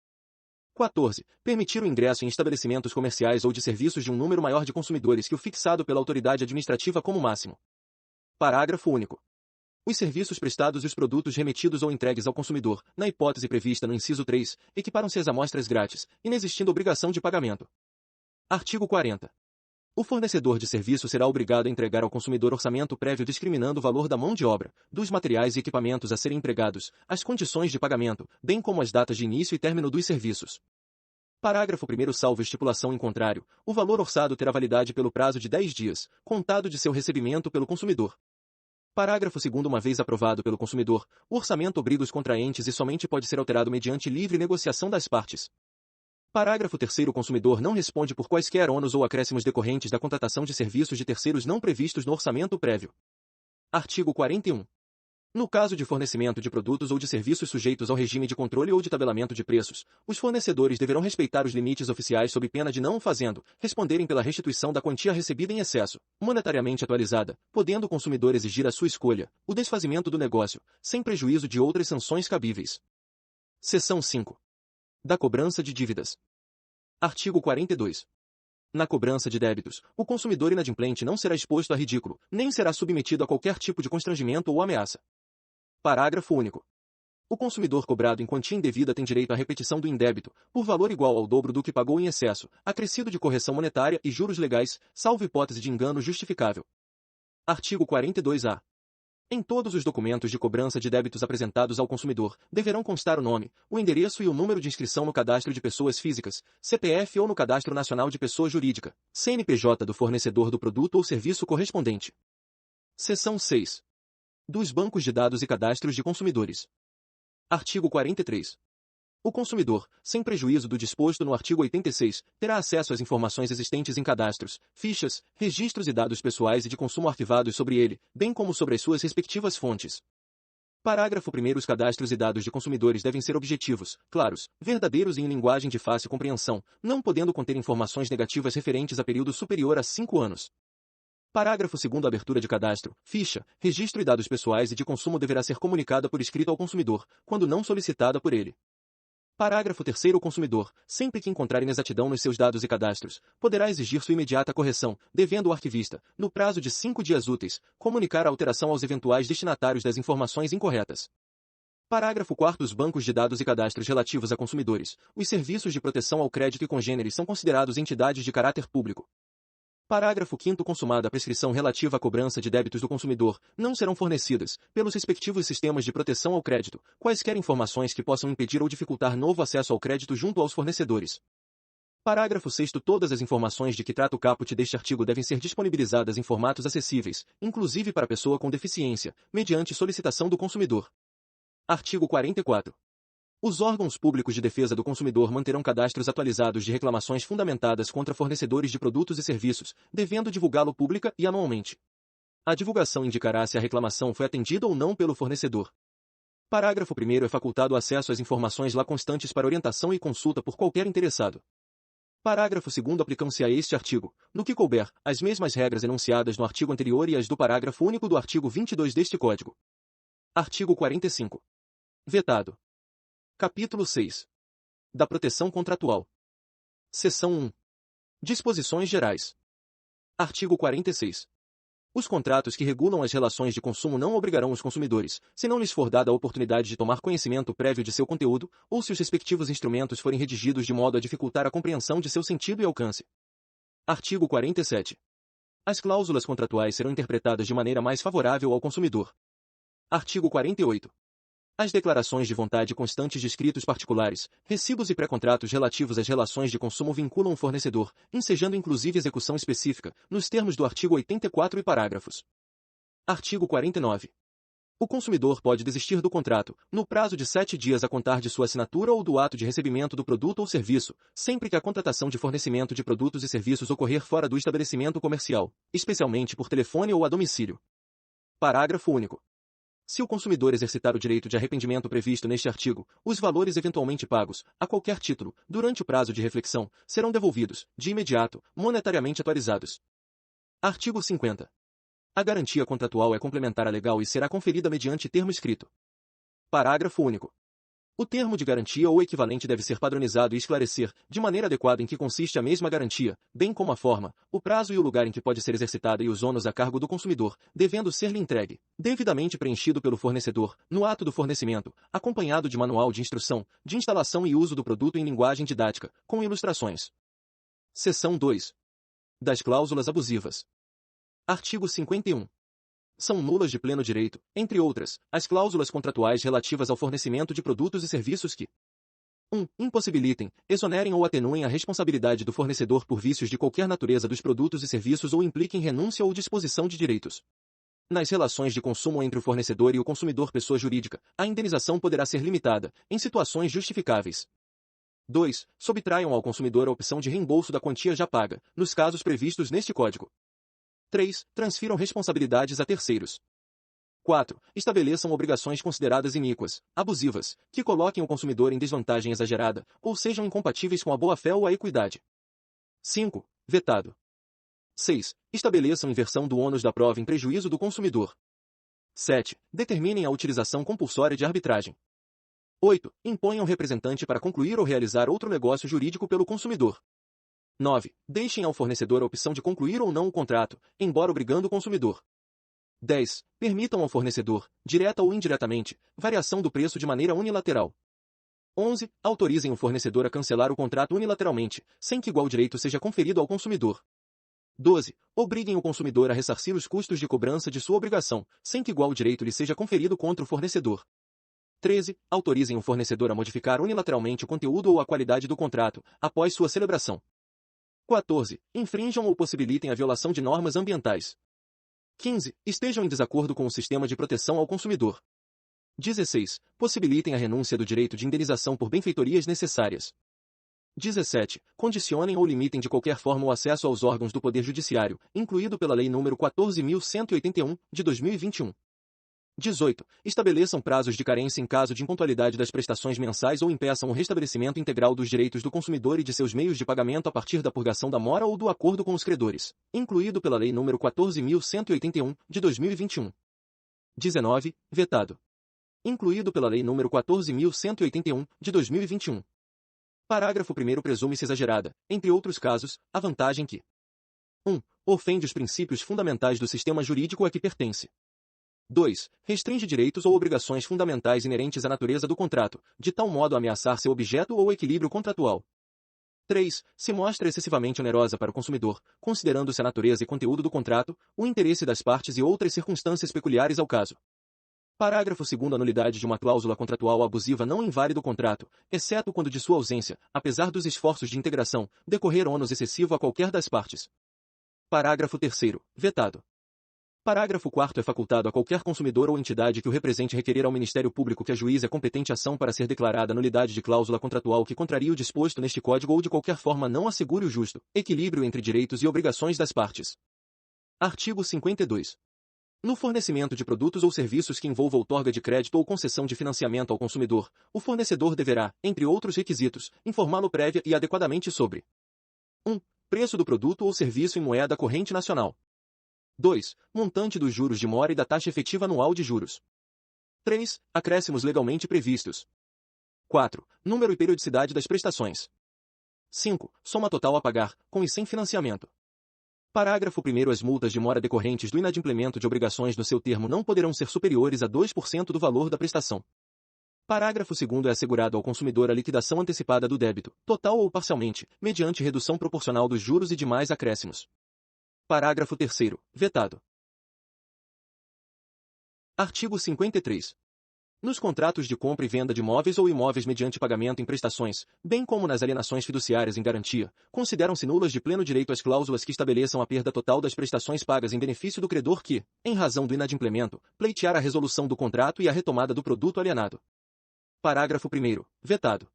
14. Permitir o ingresso em estabelecimentos comerciais ou de serviços de um número maior de consumidores que o fixado pela autoridade administrativa como máximo. Parágrafo único. Os serviços prestados e os produtos remetidos ou entregues ao consumidor, na hipótese prevista no inciso 3, equiparam-se às amostras grátis, inexistindo obrigação de pagamento. Artigo 40. O fornecedor de serviço será obrigado a entregar ao consumidor orçamento prévio discriminando o valor da mão de obra, dos materiais e equipamentos a serem empregados, as condições de pagamento, bem como as datas de início e término dos serviços. Parágrafo 1º. Salvo estipulação em contrário, o valor orçado terá validade pelo prazo de 10 dias, contado de seu recebimento pelo consumidor. Parágrafo 2º. Uma vez aprovado pelo consumidor, o orçamento obriga os contraentes e somente pode ser alterado mediante livre negociação das partes. Parágrafo 3º. O consumidor não responde por quaisquer ônus ou acréscimos decorrentes da contratação de serviços de terceiros não previstos no orçamento prévio. Artigo 41. No caso de fornecimento de produtos ou de serviços sujeitos ao regime de controle ou de tabelamento de preços, os fornecedores deverão respeitar os limites oficiais sob pena de não o fazendo, responderem pela restituição da quantia recebida em excesso, monetariamente atualizada, podendo o consumidor exigir à sua escolha o desfazimento do negócio, sem prejuízo de outras sanções cabíveis. Seção 5. Da cobrança de dívidas. Artigo 42. Na cobrança de débitos, o consumidor inadimplente não será exposto a ridículo, nem será submetido a qualquer tipo de constrangimento ou ameaça. Parágrafo único. O consumidor cobrado em quantia indevida tem direito à repetição do indébito, por valor igual ao dobro do que pagou em excesso, acrescido de correção monetária e juros legais, salvo hipótese de engano justificável. Artigo 42-A. Em todos os documentos de cobrança de débitos apresentados ao consumidor, deverão constar o nome, o endereço e o número de inscrição no Cadastro de Pessoas Físicas, CPF ou no Cadastro Nacional de Pessoa Jurídica, CNPJ do fornecedor do produto ou serviço correspondente. Seção 6. Dos bancos de dados e cadastros de consumidores. Artigo 43. O consumidor, sem prejuízo do disposto no artigo 86, terá acesso às informações existentes em cadastros, fichas, registros e dados pessoais e de consumo arquivados sobre ele, bem como sobre as suas respectivas fontes. Parágrafo 1º. Os cadastros e dados de consumidores devem ser objetivos, claros, verdadeiros e em linguagem de fácil compreensão, não podendo conter informações negativas referentes a período superior a 5 anos. Parágrafo 2º. A abertura de cadastro, ficha, registro e dados pessoais e de consumo deverá ser comunicada por escrito ao consumidor, quando não solicitada por ele. Parágrafo 3º. O consumidor, sempre que encontrar inexatidão nos seus dados e cadastros, poderá exigir sua imediata correção, devendo o arquivista, no prazo de 5 dias úteis, comunicar a alteração aos eventuais destinatários das informações incorretas. Parágrafo 4º. Os bancos de dados e cadastros relativos a consumidores, os serviços de proteção ao crédito e congêneres são considerados entidades de caráter público. Parágrafo 5º. Consumada a prescrição relativa à cobrança de débitos do consumidor, não serão fornecidas, pelos respectivos sistemas de proteção ao crédito, quaisquer informações que possam impedir ou dificultar novo acesso ao crédito junto aos fornecedores. Parágrafo 6º. Todas as informações de que trata o caput deste artigo devem ser disponibilizadas em formatos acessíveis, inclusive para pessoa com deficiência, mediante solicitação do consumidor. Artigo 44. Os órgãos públicos de defesa do consumidor manterão cadastros atualizados de reclamações fundamentadas contra fornecedores de produtos e serviços, devendo divulgá-lo pública e anualmente. A divulgação indicará se a reclamação foi atendida ou não pelo fornecedor. Parágrafo 1º. É facultado acesso às informações lá constantes para orientação e consulta por qualquer interessado. Parágrafo 2º. Aplicam-se a este artigo, no que couber, as mesmas regras enunciadas no artigo anterior e as do parágrafo único do artigo 22 deste Código. Artigo 45. Vetado. Capítulo 6. Da proteção contratual. Seção 1. Disposições gerais. Artigo 46. Os contratos que regulam as relações de consumo não obrigarão os consumidores, se não lhes for dada a oportunidade de tomar conhecimento prévio de seu conteúdo, ou se os respectivos instrumentos forem redigidos de modo a dificultar a compreensão de seu sentido e alcance. Artigo 47. As cláusulas contratuais serão interpretadas de maneira mais favorável ao consumidor. Artigo 48. As declarações de vontade constantes de escritos particulares, recibos e pré-contratos relativos às relações de consumo vinculam o fornecedor, ensejando inclusive execução específica, nos termos do artigo 84 e parágrafos. Artigo 49. O consumidor pode desistir do contrato, no prazo de 7 dias a contar de sua assinatura ou do ato de recebimento do produto ou serviço, sempre que a contratação de fornecimento de produtos e serviços ocorrer fora do estabelecimento comercial, especialmente por telefone ou a domicílio. Parágrafo único. Se o consumidor exercitar o direito de arrependimento previsto neste artigo, os valores eventualmente pagos, a qualquer título, durante o prazo de reflexão, serão devolvidos, de imediato, monetariamente atualizados. Artigo 50. A garantia contratual é complementar à legal e será conferida mediante termo escrito. Parágrafo único. O termo de garantia ou equivalente deve ser padronizado e esclarecer, de maneira adequada em que consiste a mesma garantia, bem como a forma, o prazo e o lugar em que pode ser exercitada e os ônus a cargo do consumidor, devendo ser-lhe entregue, devidamente preenchido pelo fornecedor, no ato do fornecimento, acompanhado de manual de instrução, de instalação e uso do produto em linguagem didática, com ilustrações. Seção 2. Das cláusulas abusivas. Artigo 51. São nulas de pleno direito, entre outras, as cláusulas contratuais relativas ao fornecimento de produtos e serviços que 1. Impossibilitem, exonerem ou atenuem a responsabilidade do fornecedor por vícios de qualquer natureza dos produtos e serviços ou impliquem renúncia ou disposição de direitos. Nas relações de consumo entre o fornecedor e o consumidor pessoa jurídica, a indenização poderá ser limitada, em situações justificáveis. 2. Subtraiam ao consumidor a opção de reembolso da quantia já paga, nos casos previstos neste Código. 3. Transfiram responsabilidades a terceiros. 4. Estabeleçam obrigações consideradas iníquas, abusivas, que coloquem o consumidor em desvantagem exagerada, ou sejam incompatíveis com a boa-fé ou a equidade. 5. Vetado. 6. Estabeleçam inversão do ônus da prova em prejuízo do consumidor. 7. Determinem a utilização compulsória de arbitragem. 8. Imponham representante para concluir ou realizar outro negócio jurídico pelo consumidor. 9. Deixem ao fornecedor a opção de concluir ou não o contrato, embora obrigando o consumidor. 10. Permitam ao fornecedor, direta ou indiretamente, variação do preço de maneira unilateral. 11. Autorizem o fornecedor a cancelar o contrato unilateralmente, sem que igual direito seja conferido ao consumidor. 12. Obriguem o consumidor a ressarcir os custos de cobrança de sua obrigação, sem que igual direito lhe seja conferido contra o fornecedor. 13. Autorizem o fornecedor a modificar unilateralmente o conteúdo ou a qualidade do contrato, após sua celebração. 14. Infrinjam ou possibilitem a violação de normas ambientais. 15. Estejam em desacordo com o sistema de proteção ao consumidor. 16. Possibilitem a renúncia do direito de indenização por benfeitorias necessárias. 17. Condicionem ou limitem de qualquer forma o acesso aos órgãos do Poder Judiciário, incluído pela Lei nº 14.181, de 2021. 18. Estabeleçam prazos de carência em caso de impontualidade das prestações mensais ou impeçam o restabelecimento integral dos direitos do consumidor e de seus meios de pagamento a partir da purgação da mora ou do acordo com os credores, incluído pela Lei nº 14.181, de 2021. 19. Vetado. Incluído pela Lei nº 14.181, de 2021. Parágrafo 1º presume-se exagerada, entre outros casos, a vantagem que 1. Ofende os princípios fundamentais do sistema jurídico a que pertence. 2. Restringe direitos ou obrigações fundamentais inerentes à natureza do contrato, de tal modo a ameaçar seu objeto ou equilíbrio contratual. 3. Se mostra excessivamente onerosa para o consumidor, considerando-se a natureza e conteúdo do contrato, o interesse das partes e outras circunstâncias peculiares ao caso. Parágrafo 2º. A nulidade de uma cláusula contratual abusiva não invalida o contrato, exceto quando de sua ausência, apesar dos esforços de integração, decorrer ônus excessivo a qualquer das partes. Parágrafo 3º. Vetado. Parágrafo 4º. É facultado a qualquer consumidor ou entidade que o represente requerer ao Ministério Público que ajuize a competente ação para ser declarada a nulidade de cláusula contratual que contraria o disposto neste Código ou de qualquer forma não assegure o justo equilíbrio entre direitos e obrigações das partes. Artigo 52. No fornecimento de produtos ou serviços que envolva outorga de crédito ou concessão de financiamento ao consumidor, o fornecedor deverá, entre outros requisitos, informá-lo prévia e adequadamente sobre 1. Preço do produto ou serviço em moeda corrente nacional. 2. Montante dos juros de mora e da taxa efetiva anual de juros. 3. Acréscimos legalmente previstos. 4. Número e periodicidade das prestações. 5. Soma total a pagar, com e sem financiamento. Parágrafo 1º. As multas de mora decorrentes do inadimplemento de obrigações no seu termo não poderão ser superiores a 2% do valor da prestação. Parágrafo 2º. É assegurado ao consumidor a liquidação antecipada do débito, total ou parcialmente, mediante redução proporcional dos juros e demais acréscimos. Parágrafo 3º. Vetado. Artigo 53. Nos contratos de compra e venda de móveis ou imóveis mediante pagamento em prestações, bem como nas alienações fiduciárias em garantia, consideram-se nulas de pleno direito as cláusulas que estabeleçam a perda total das prestações pagas em benefício do credor que, em razão do inadimplemento, pleitear a resolução do contrato e a retomada do produto alienado. Parágrafo 1º. Vetado.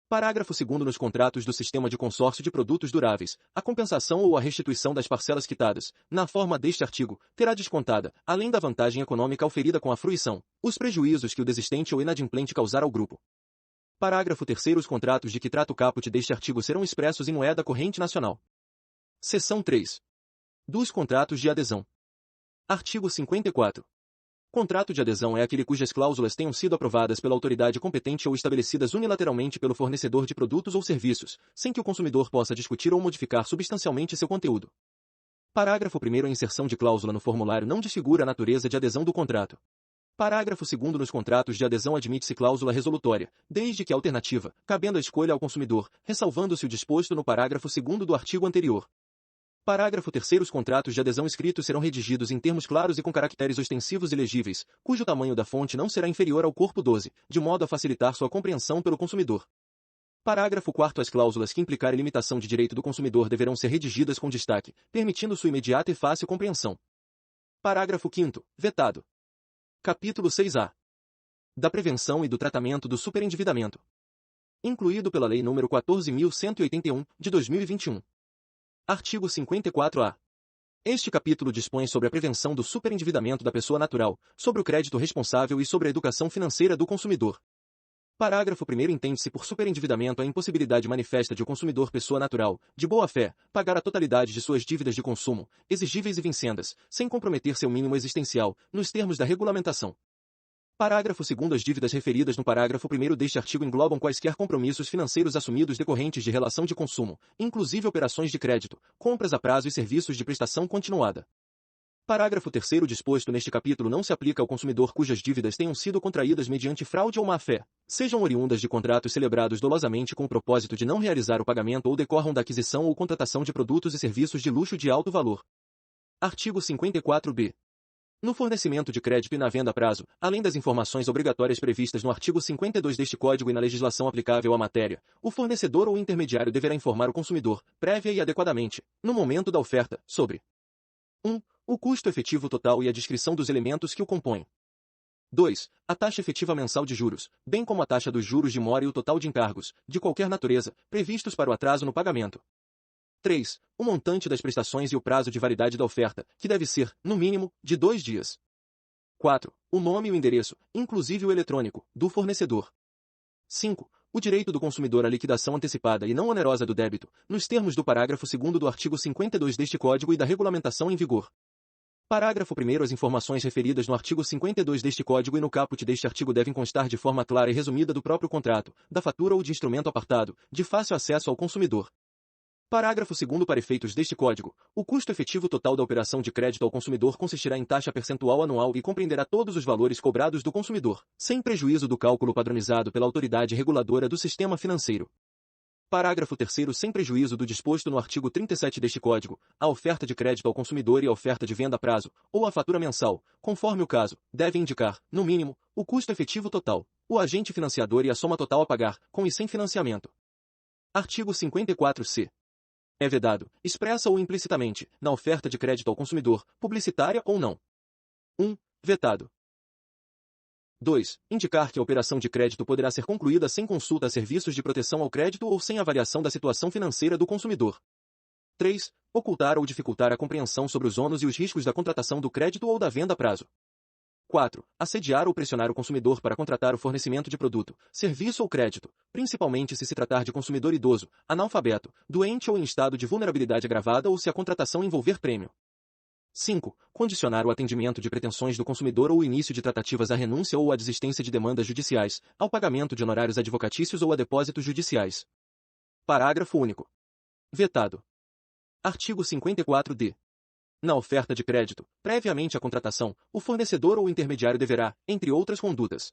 Parágrafo 2º. Nos contratos do sistema de consórcio de produtos duráveis, a compensação ou a restituição das parcelas quitadas, na forma deste artigo, terá descontada, além da vantagem econômica auferida com a fruição, os prejuízos que o desistente ou inadimplente causar ao grupo. Parágrafo 3º. Os contratos de que trata o caput deste artigo serão expressos em moeda corrente nacional. Seção 3. Dos contratos de adesão. Artigo 54. Contrato de adesão é aquele cujas cláusulas tenham sido aprovadas pela autoridade competente ou estabelecidas unilateralmente pelo fornecedor de produtos ou serviços, sem que o consumidor possa discutir ou modificar substancialmente seu conteúdo. Parágrafo 1º. A inserção de cláusula no formulário não desfigura a natureza de adesão do contrato. Parágrafo 2º. Nos contratos de adesão admite-se cláusula resolutória, desde que alternativa, cabendo a escolha ao consumidor, ressalvando-se o disposto no parágrafo 2º do artigo anterior. Parágrafo 3º. Os contratos de adesão escritos serão redigidos em termos claros e com caracteres ostensivos e legíveis, cujo tamanho da fonte não será inferior ao corpo 12, de modo a facilitar sua compreensão pelo consumidor. Parágrafo 4º. As cláusulas que implicarem limitação de direito do consumidor deverão ser redigidas com destaque, permitindo sua imediata e fácil compreensão. Parágrafo 5º. Vetado. Capítulo 6A. Da prevenção e do tratamento do superendividamento. Incluído pela Lei nº 14.181, de 2021. Artigo 54-A. Este capítulo dispõe sobre a prevenção do superendividamento da pessoa natural, sobre o crédito responsável e sobre a educação financeira do consumidor. Parágrafo 1º. Entende-se por superendividamento a impossibilidade manifesta de o consumidor pessoa natural, de boa-fé, pagar a totalidade de suas dívidas de consumo, exigíveis e vincendas, sem comprometer seu mínimo existencial, nos termos da regulamentação. Parágrafo 2º. As dívidas referidas no parágrafo 1º deste artigo englobam quaisquer compromissos financeiros assumidos decorrentes de relação de consumo, inclusive operações de crédito, compras a prazo e serviços de prestação continuada. Parágrafo 3º. Disposto neste capítulo não se aplica ao consumidor cujas dívidas tenham sido contraídas mediante fraude ou má-fé, sejam oriundas de contratos celebrados dolosamente com o propósito de não realizar o pagamento ou decorram da aquisição ou contratação de produtos e serviços de luxo de alto valor. Artigo 54b. No fornecimento de crédito e na venda a prazo, além das informações obrigatórias previstas no artigo 52 deste Código e na legislação aplicável à matéria, o fornecedor ou intermediário deverá informar o consumidor, prévia e adequadamente, no momento da oferta, sobre 1. O custo efetivo total e a descrição dos elementos que o compõem. 2. A taxa efetiva mensal de juros, bem como a taxa dos juros de mora e o total de encargos, de qualquer natureza, previstos para o atraso no pagamento. 3. O montante das prestações e o prazo de validade da oferta, que deve ser, no mínimo, de 2 dias. 4. O nome e o endereço, inclusive o eletrônico, do fornecedor. 5. O direito do consumidor à liquidação antecipada e não onerosa do débito, nos termos do parágrafo 2º do artigo 52 deste Código e da regulamentação em vigor. Parágrafo 1º. As informações referidas no artigo 52 deste Código e no caput deste artigo devem constar de forma clara e resumida do próprio contrato, da fatura ou de instrumento apartado, de fácil acesso ao consumidor. Parágrafo 2º. Para efeitos deste Código, o custo efetivo total da operação de crédito ao consumidor consistirá em taxa percentual anual e compreenderá todos os valores cobrados do consumidor, sem prejuízo do cálculo padronizado pela autoridade reguladora do sistema financeiro. Parágrafo 3º. Sem prejuízo do disposto no artigo 37 deste Código, a oferta de crédito ao consumidor e a oferta de venda a prazo, ou a fatura mensal, conforme o caso, devem indicar, no mínimo, o custo efetivo total, o agente financiador e a soma total a pagar, com e sem financiamento. Artigo 54-C. É vedado, expressa ou implicitamente, na oferta de crédito ao consumidor, publicitária ou não. 1. Vetado. 2. Indicar que a operação de crédito poderá ser concluída sem consulta a serviços de proteção ao crédito ou sem avaliação da situação financeira do consumidor. 3. Ocultar ou dificultar a compreensão sobre os ônus e os riscos da contratação do crédito ou da venda a prazo. 4. Assediar ou pressionar o consumidor para contratar o fornecimento de produto, serviço ou crédito, principalmente se tratar de consumidor idoso, analfabeto, doente ou em estado de vulnerabilidade agravada ou se a contratação envolver prêmio. 5. Condicionar o atendimento de pretensões do consumidor ou o início de tratativas à renúncia ou à desistência de demandas judiciais, ao pagamento de honorários advocatícios ou a depósitos judiciais. Parágrafo único. Vetado. Artigo 54-D. Na oferta de crédito, previamente à contratação, o fornecedor ou intermediário deverá, entre outras condutas: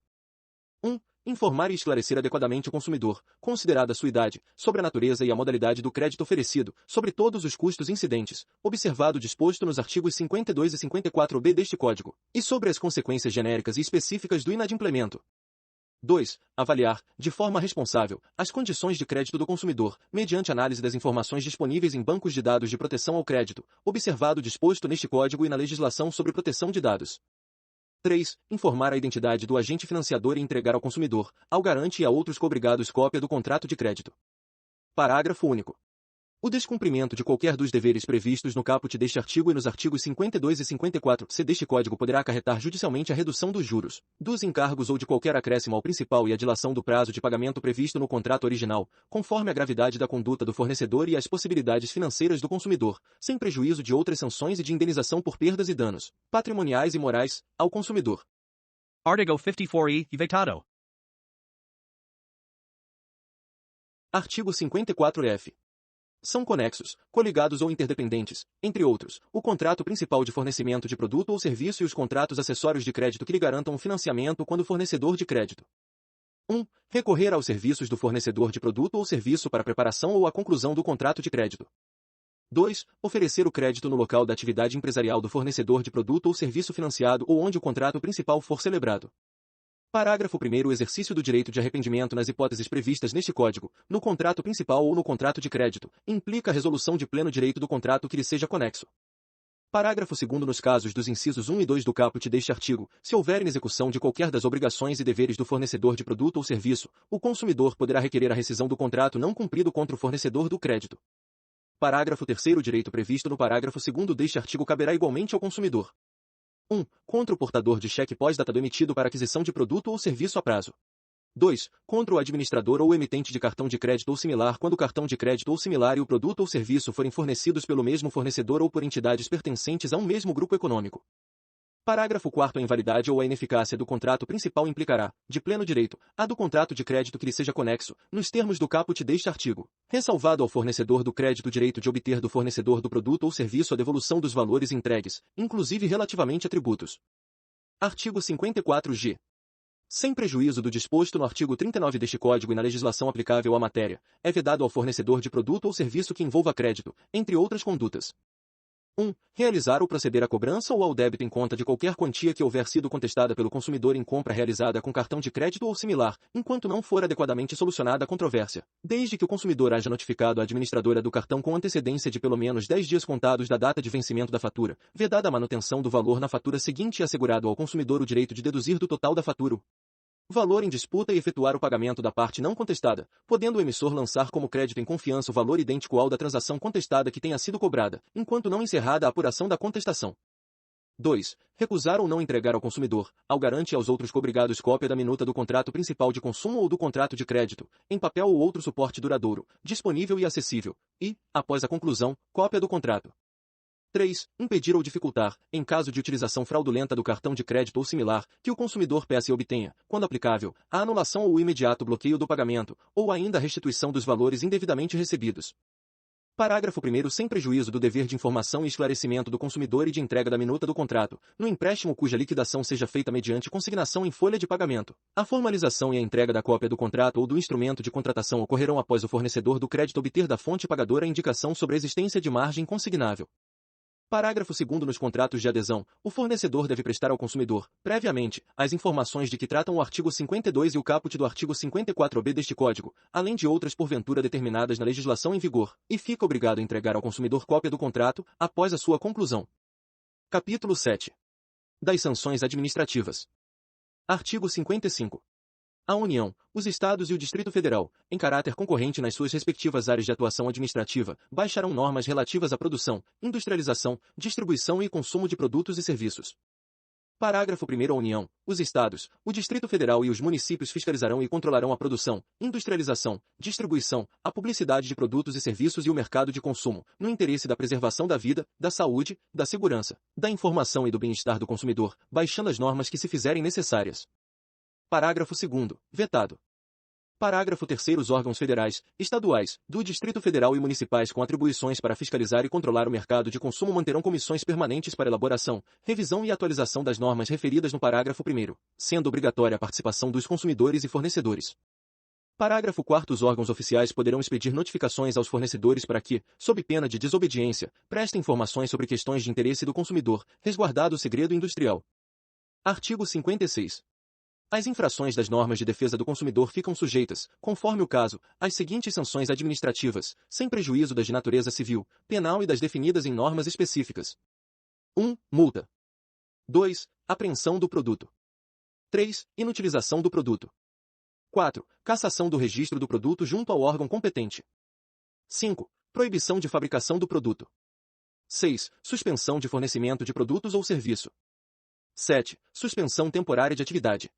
1. Informar e esclarecer adequadamente o consumidor, considerada a sua idade, sobre a natureza e a modalidade do crédito oferecido, sobre todos os custos incidentes, observado o disposto nos artigos 52 e 54b deste Código, e sobre as consequências genéricas e específicas do inadimplemento. 2. Avaliar, de forma responsável, as condições de crédito do consumidor, mediante análise das informações disponíveis em bancos de dados de proteção ao crédito, observado o disposto neste Código e na legislação sobre proteção de dados. 3. Informar a identidade do agente financiador e entregar ao consumidor, ao garante e a outros cobrigados cópia do contrato de crédito. Parágrafo único. O descumprimento de qualquer dos deveres previstos no caput deste artigo e nos artigos 52 e 54c deste Código poderá acarretar judicialmente a redução dos juros, dos encargos ou de qualquer acréscimo ao principal e a dilação do prazo de pagamento previsto no contrato original, conforme a gravidade da conduta do fornecedor e as possibilidades financeiras do consumidor, sem prejuízo de outras sanções e de indenização por perdas e danos, patrimoniais e morais, ao consumidor. Artigo 54e, vetado. Artigo 54-F. São conexos, coligados ou interdependentes, entre outros, o contrato principal de fornecimento de produto ou serviço e os contratos acessórios de crédito que lhe garantam o financiamento quando fornecedor de crédito. 1. Recorrer aos serviços do fornecedor de produto ou serviço para a preparação ou a conclusão do contrato de crédito. 2. Oferecer o crédito no local da atividade empresarial do fornecedor de produto ou serviço financiado ou onde o contrato principal for celebrado. Parágrafo 1º. O exercício do direito de arrependimento nas hipóteses previstas neste Código, no contrato principal ou no contrato de crédito, implica a resolução de pleno direito do contrato que lhe seja conexo. Parágrafo 2º. Nos casos dos incisos 1 e 2 do caput deste artigo, se houver inexecução de qualquer das obrigações e deveres do fornecedor de produto ou serviço, o consumidor poderá requerer a rescisão do contrato não cumprido contra o fornecedor do crédito. Parágrafo 3º. O direito previsto no parágrafo 2º deste artigo caberá igualmente ao consumidor. 1. Contra o portador de cheque pós-datado emitido para aquisição de produto ou serviço a prazo. 2. Contra o administrador ou emitente de cartão de crédito ou similar quando o cartão de crédito ou similar e o produto ou serviço forem fornecidos pelo mesmo fornecedor ou por entidades pertencentes a um mesmo grupo econômico. Parágrafo 4º. A invalidade ou a ineficácia do contrato principal implicará, de pleno direito, a do contrato de crédito que lhe seja conexo, nos termos do caput deste artigo, ressalvado ao fornecedor do crédito o direito de obter do fornecedor do produto ou serviço a devolução dos valores entregues, inclusive relativamente a tributos. Artigo 54-G. Sem prejuízo do disposto no artigo 39 deste Código e na legislação aplicável à matéria, é vedado ao fornecedor de produto ou serviço que envolva crédito, entre outras condutas. 1. Realizar ou proceder à cobrança ou ao débito em conta de qualquer quantia que houver sido contestada pelo consumidor em compra realizada com cartão de crédito ou similar, enquanto não for adequadamente solucionada a controvérsia, desde que o consumidor haja notificado a administradora do cartão com antecedência de pelo menos 10 dias contados da data de vencimento da fatura, vedada a manutenção do valor na fatura seguinte e assegurado ao consumidor o direito de deduzir do total da fatura o valor em disputa e efetuar o pagamento da parte não contestada, podendo o emissor lançar como crédito em confiança o valor idêntico ao da transação contestada que tenha sido cobrada, enquanto não encerrada a apuração da contestação. 2. Recusar ou não entregar ao consumidor, ao garante e aos outros cobrigados cópia da minuta do contrato principal de consumo ou do contrato de crédito, em papel ou outro suporte duradouro, disponível e acessível, e, após a conclusão, cópia do contrato. 3. Impedir ou dificultar, em caso de utilização fraudulenta do cartão de crédito ou similar, que o consumidor peça e obtenha, quando aplicável, a anulação ou o imediato bloqueio do pagamento, ou ainda a restituição dos valores indevidamente recebidos. Parágrafo 1º. Sem prejuízo do dever de informação e esclarecimento do consumidor e de entrega da minuta do contrato, no empréstimo cuja liquidação seja feita mediante consignação em folha de pagamento, a formalização e a entrega da cópia do contrato ou do instrumento de contratação ocorrerão após o fornecedor do crédito obter da fonte pagadora a indicação sobre a existência de margem consignável. Parágrafo 2º. Nos contratos de adesão, o fornecedor deve prestar ao consumidor, previamente, as informações de que tratam o artigo 52 e o caput do artigo 54-B deste Código, além de outras porventura determinadas na legislação em vigor, e fica obrigado a entregar ao consumidor cópia do contrato, após a sua conclusão. Capítulo 7. Das sanções administrativas. Artigo 55. A União, os Estados e o Distrito Federal, em caráter concorrente nas suas respectivas áreas de atuação administrativa, baixarão normas relativas à produção, industrialização, distribuição e consumo de produtos e serviços. Parágrafo 1º. A União, os Estados, o Distrito Federal e os municípios fiscalizarão e controlarão a produção, industrialização, distribuição, a publicidade de produtos e serviços e o mercado de consumo, no interesse da preservação da vida, da saúde, da segurança, da informação e do bem-estar do consumidor, baixando as normas que se fizerem necessárias. Parágrafo 2º. Vetado. Parágrafo 3º. Os órgãos federais, estaduais, do Distrito Federal e municipais com atribuições para fiscalizar e controlar o mercado de consumo manterão comissões permanentes para elaboração, revisão e atualização das normas referidas no parágrafo 1º, sendo obrigatória a participação dos consumidores e fornecedores. Parágrafo 4º. Os órgãos oficiais poderão expedir notificações aos fornecedores para que, sob pena de desobediência, prestem informações sobre questões de interesse do consumidor, resguardado o segredo industrial. Artigo 56. As infrações das normas de defesa do consumidor ficam sujeitas, conforme o caso, às seguintes sanções administrativas, sem prejuízo das de natureza civil, penal e das definidas em normas específicas. 1. Multa. 2. Apreensão do produto. 3. Inutilização do produto. 4. Cassação do registro do produto junto ao órgão competente. 5. Proibição de fabricação do produto. 6. Suspensão de fornecimento de produtos ou serviço. 7. Suspensão temporária de atividade.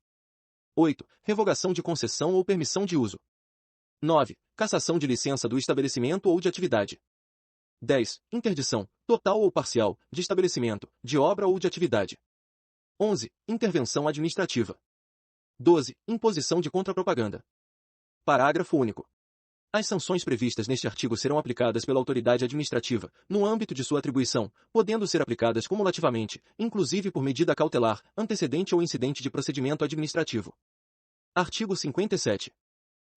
8. Revogação de concessão ou permissão de uso. 9. Cassação de licença do estabelecimento ou de atividade. 10. Interdição, total ou parcial, de estabelecimento, de obra ou de atividade. 11. Intervenção administrativa. 12. Imposição de contrapropaganda. Parágrafo único. As sanções previstas neste artigo serão aplicadas pela autoridade administrativa, no âmbito de sua atribuição, podendo ser aplicadas cumulativamente, inclusive por medida cautelar, antecedente ou incidente de procedimento administrativo. Artigo 57.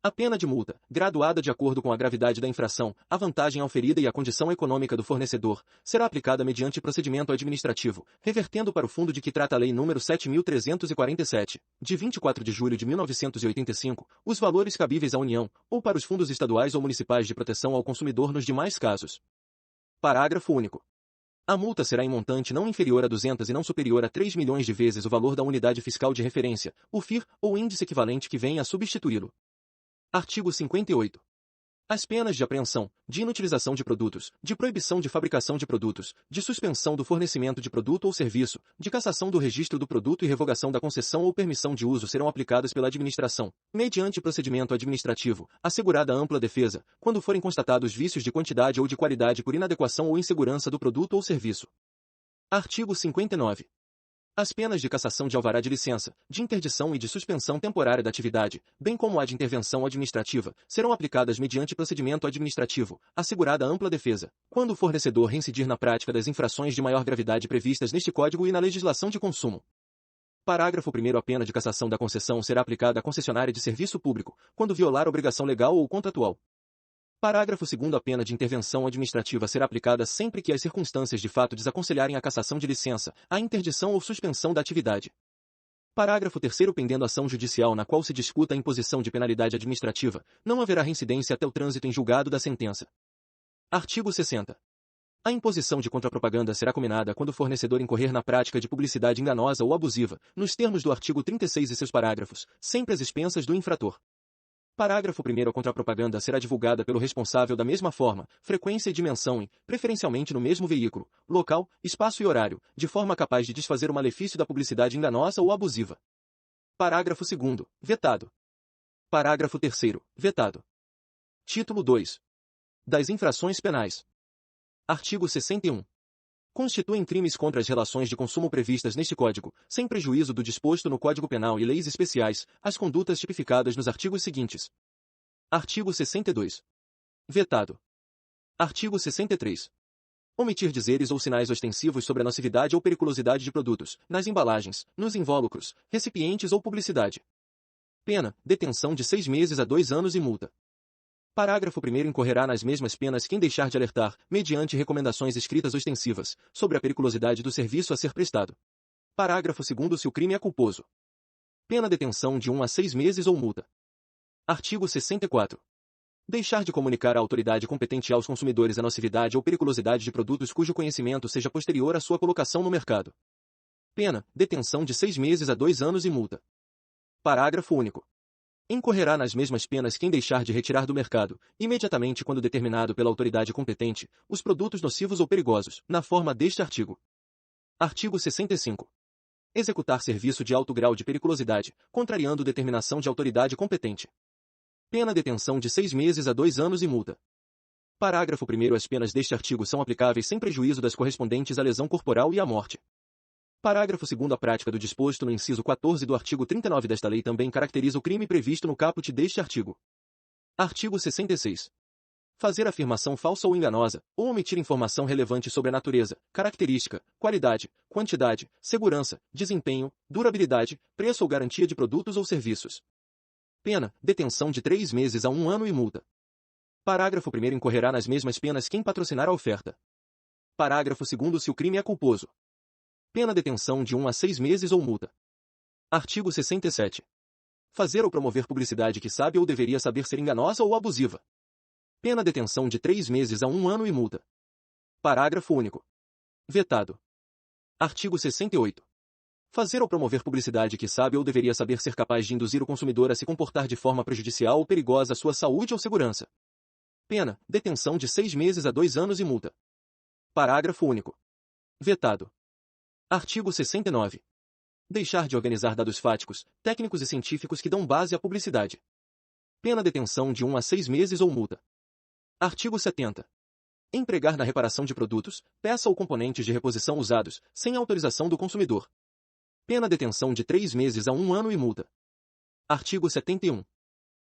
A pena de multa, graduada de acordo com a gravidade da infração, a vantagem auferida e a condição econômica do fornecedor, será aplicada mediante procedimento administrativo, revertendo para o fundo de que trata a Lei nº 7.347, de 24 de julho de 1985, os valores cabíveis à União, ou para os fundos estaduais ou municipais de proteção ao consumidor nos demais casos. Parágrafo único. A multa será em montante não inferior a 200 e não superior a 3 milhões de vezes o valor da unidade fiscal de referência, o FIR, ou índice equivalente que venha a substituí-lo. Artigo 58. As penas de apreensão, de inutilização de produtos, de proibição de fabricação de produtos, de suspensão do fornecimento de produto ou serviço, de cassação do registro do produto e revogação da concessão ou permissão de uso serão aplicadas pela administração, mediante procedimento administrativo, assegurada ampla defesa, quando forem constatados vícios de quantidade ou de qualidade por inadequação ou insegurança do produto ou serviço. Artigo 59. As penas de cassação de alvará de licença, de interdição e de suspensão temporária da atividade, bem como a de intervenção administrativa, serão aplicadas mediante procedimento administrativo, assegurada ampla defesa, quando o fornecedor reincidir na prática das infrações de maior gravidade previstas neste Código e na legislação de consumo. Parágrafo 1º. A pena de cassação da concessão será aplicada à concessionária de serviço público, quando violar obrigação legal ou contratual. Parágrafo 2º. A pena de intervenção administrativa será aplicada sempre que as circunstâncias de fato desaconselharem a cassação de licença, a interdição ou suspensão da atividade. Parágrafo 3º. Pendendo ação judicial na qual se discuta a imposição de penalidade administrativa, não haverá reincidência até o trânsito em julgado da sentença. Artigo 60. A imposição de contrapropaganda será cominada quando o fornecedor incorrer na prática de publicidade enganosa ou abusiva, nos termos do artigo 36 e seus parágrafos, sempre às expensas do infrator. Parágrafo 1º. A contrapropaganda será divulgada pelo responsável da mesma forma, frequência e dimensão e, preferencialmente no mesmo veículo, local, espaço e horário, de forma capaz de desfazer o malefício da publicidade enganosa ou abusiva. Parágrafo 2º. Vetado. Parágrafo 3º. Vetado. Título 2. Das infrações penais. Artigo 61. Constituem crimes contra as relações de consumo previstas neste Código, sem prejuízo do disposto no Código Penal e leis especiais, as condutas tipificadas nos artigos seguintes. Artigo 62. Vetado. Artigo 63. Omitir dizeres ou sinais ostensivos sobre a nocividade ou periculosidade de produtos, nas embalagens, nos invólucros, recipientes ou publicidade. Pena, detenção de 6 meses a 2 anos e multa. Parágrafo 1º. Incorrerá nas mesmas penas quem deixar de alertar, mediante recomendações escritas ostensivas, sobre a periculosidade do serviço a ser prestado. Parágrafo 2º. Se o crime é culposo. Pena detenção de 1 a 6 meses ou multa. Artigo 64. Deixar de comunicar à autoridade competente aos consumidores a nocividade ou periculosidade de produtos cujo conhecimento seja posterior à sua colocação no mercado. Pena, detenção de 6 meses a 2 anos e multa. Parágrafo único. Incorrerá nas mesmas penas quem deixar de retirar do mercado, imediatamente quando determinado pela autoridade competente, os produtos nocivos ou perigosos, na forma deste artigo. Artigo 65. Executar serviço de alto grau de periculosidade, contrariando determinação de autoridade competente. Pena detenção de 6 meses a 2 anos e multa. Parágrafo 1º. As penas deste artigo são aplicáveis sem prejuízo das correspondentes à lesão corporal e à morte. Parágrafo 2º. A prática do disposto no inciso 14 do artigo 39 desta lei também caracteriza o crime previsto no caput deste artigo. Artigo 66. Fazer afirmação falsa ou enganosa, ou omitir informação relevante sobre a natureza, característica, qualidade, quantidade, segurança, desempenho, durabilidade, preço ou garantia de produtos ou serviços. Pena, detenção de 3 meses a 1 ano e multa. Parágrafo 1º. Incorrerá nas mesmas penas quem patrocinar a oferta. Parágrafo 2º. Se o crime é culposo. Pena detenção de 1 a 6 meses ou multa. Artigo 67. Fazer ou promover publicidade que sabe ou deveria saber ser enganosa ou abusiva. Pena detenção de 3 meses a 1 ano e multa. Parágrafo único. Vetado. Artigo 68. Fazer ou promover publicidade que sabe ou deveria saber ser capaz de induzir o consumidor a se comportar de forma prejudicial ou perigosa à sua saúde ou segurança. Pena, detenção de 6 meses a 2 anos e multa. Parágrafo único. Vetado. Artigo 69. Deixar de organizar dados fáticos, técnicos e científicos que dão base à publicidade. Pena detenção de 1 a 6 meses ou multa. Artigo 70. Empregar na reparação de produtos, peça ou componentes de reposição usados, sem autorização do consumidor. Pena detenção de 3 meses a 1 ano e multa. Artigo 71.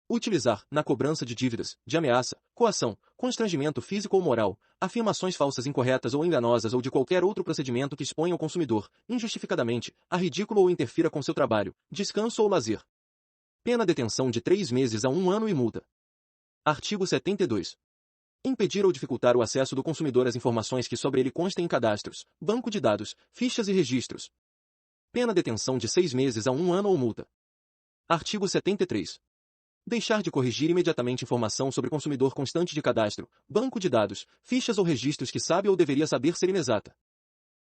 Utilizar, na cobrança de dívidas, de ameaça, coação, constrangimento físico ou moral, afirmações falsas incorretas ou enganosas ou de qualquer outro procedimento que exponha o consumidor, injustificadamente, a ridículo ou interfira com seu trabalho, descanso ou lazer. Pena detenção de 3 meses a 1 ano e multa. Artigo 72. Impedir ou dificultar o acesso do consumidor às informações que sobre ele constem em cadastros, banco de dados, fichas e registros. Pena detenção de 6 meses a 1 ano ou multa. Artigo 73. Deixar de corrigir imediatamente informação sobre consumidor constante de cadastro, banco de dados, fichas ou registros que sabe ou deveria saber ser inexata.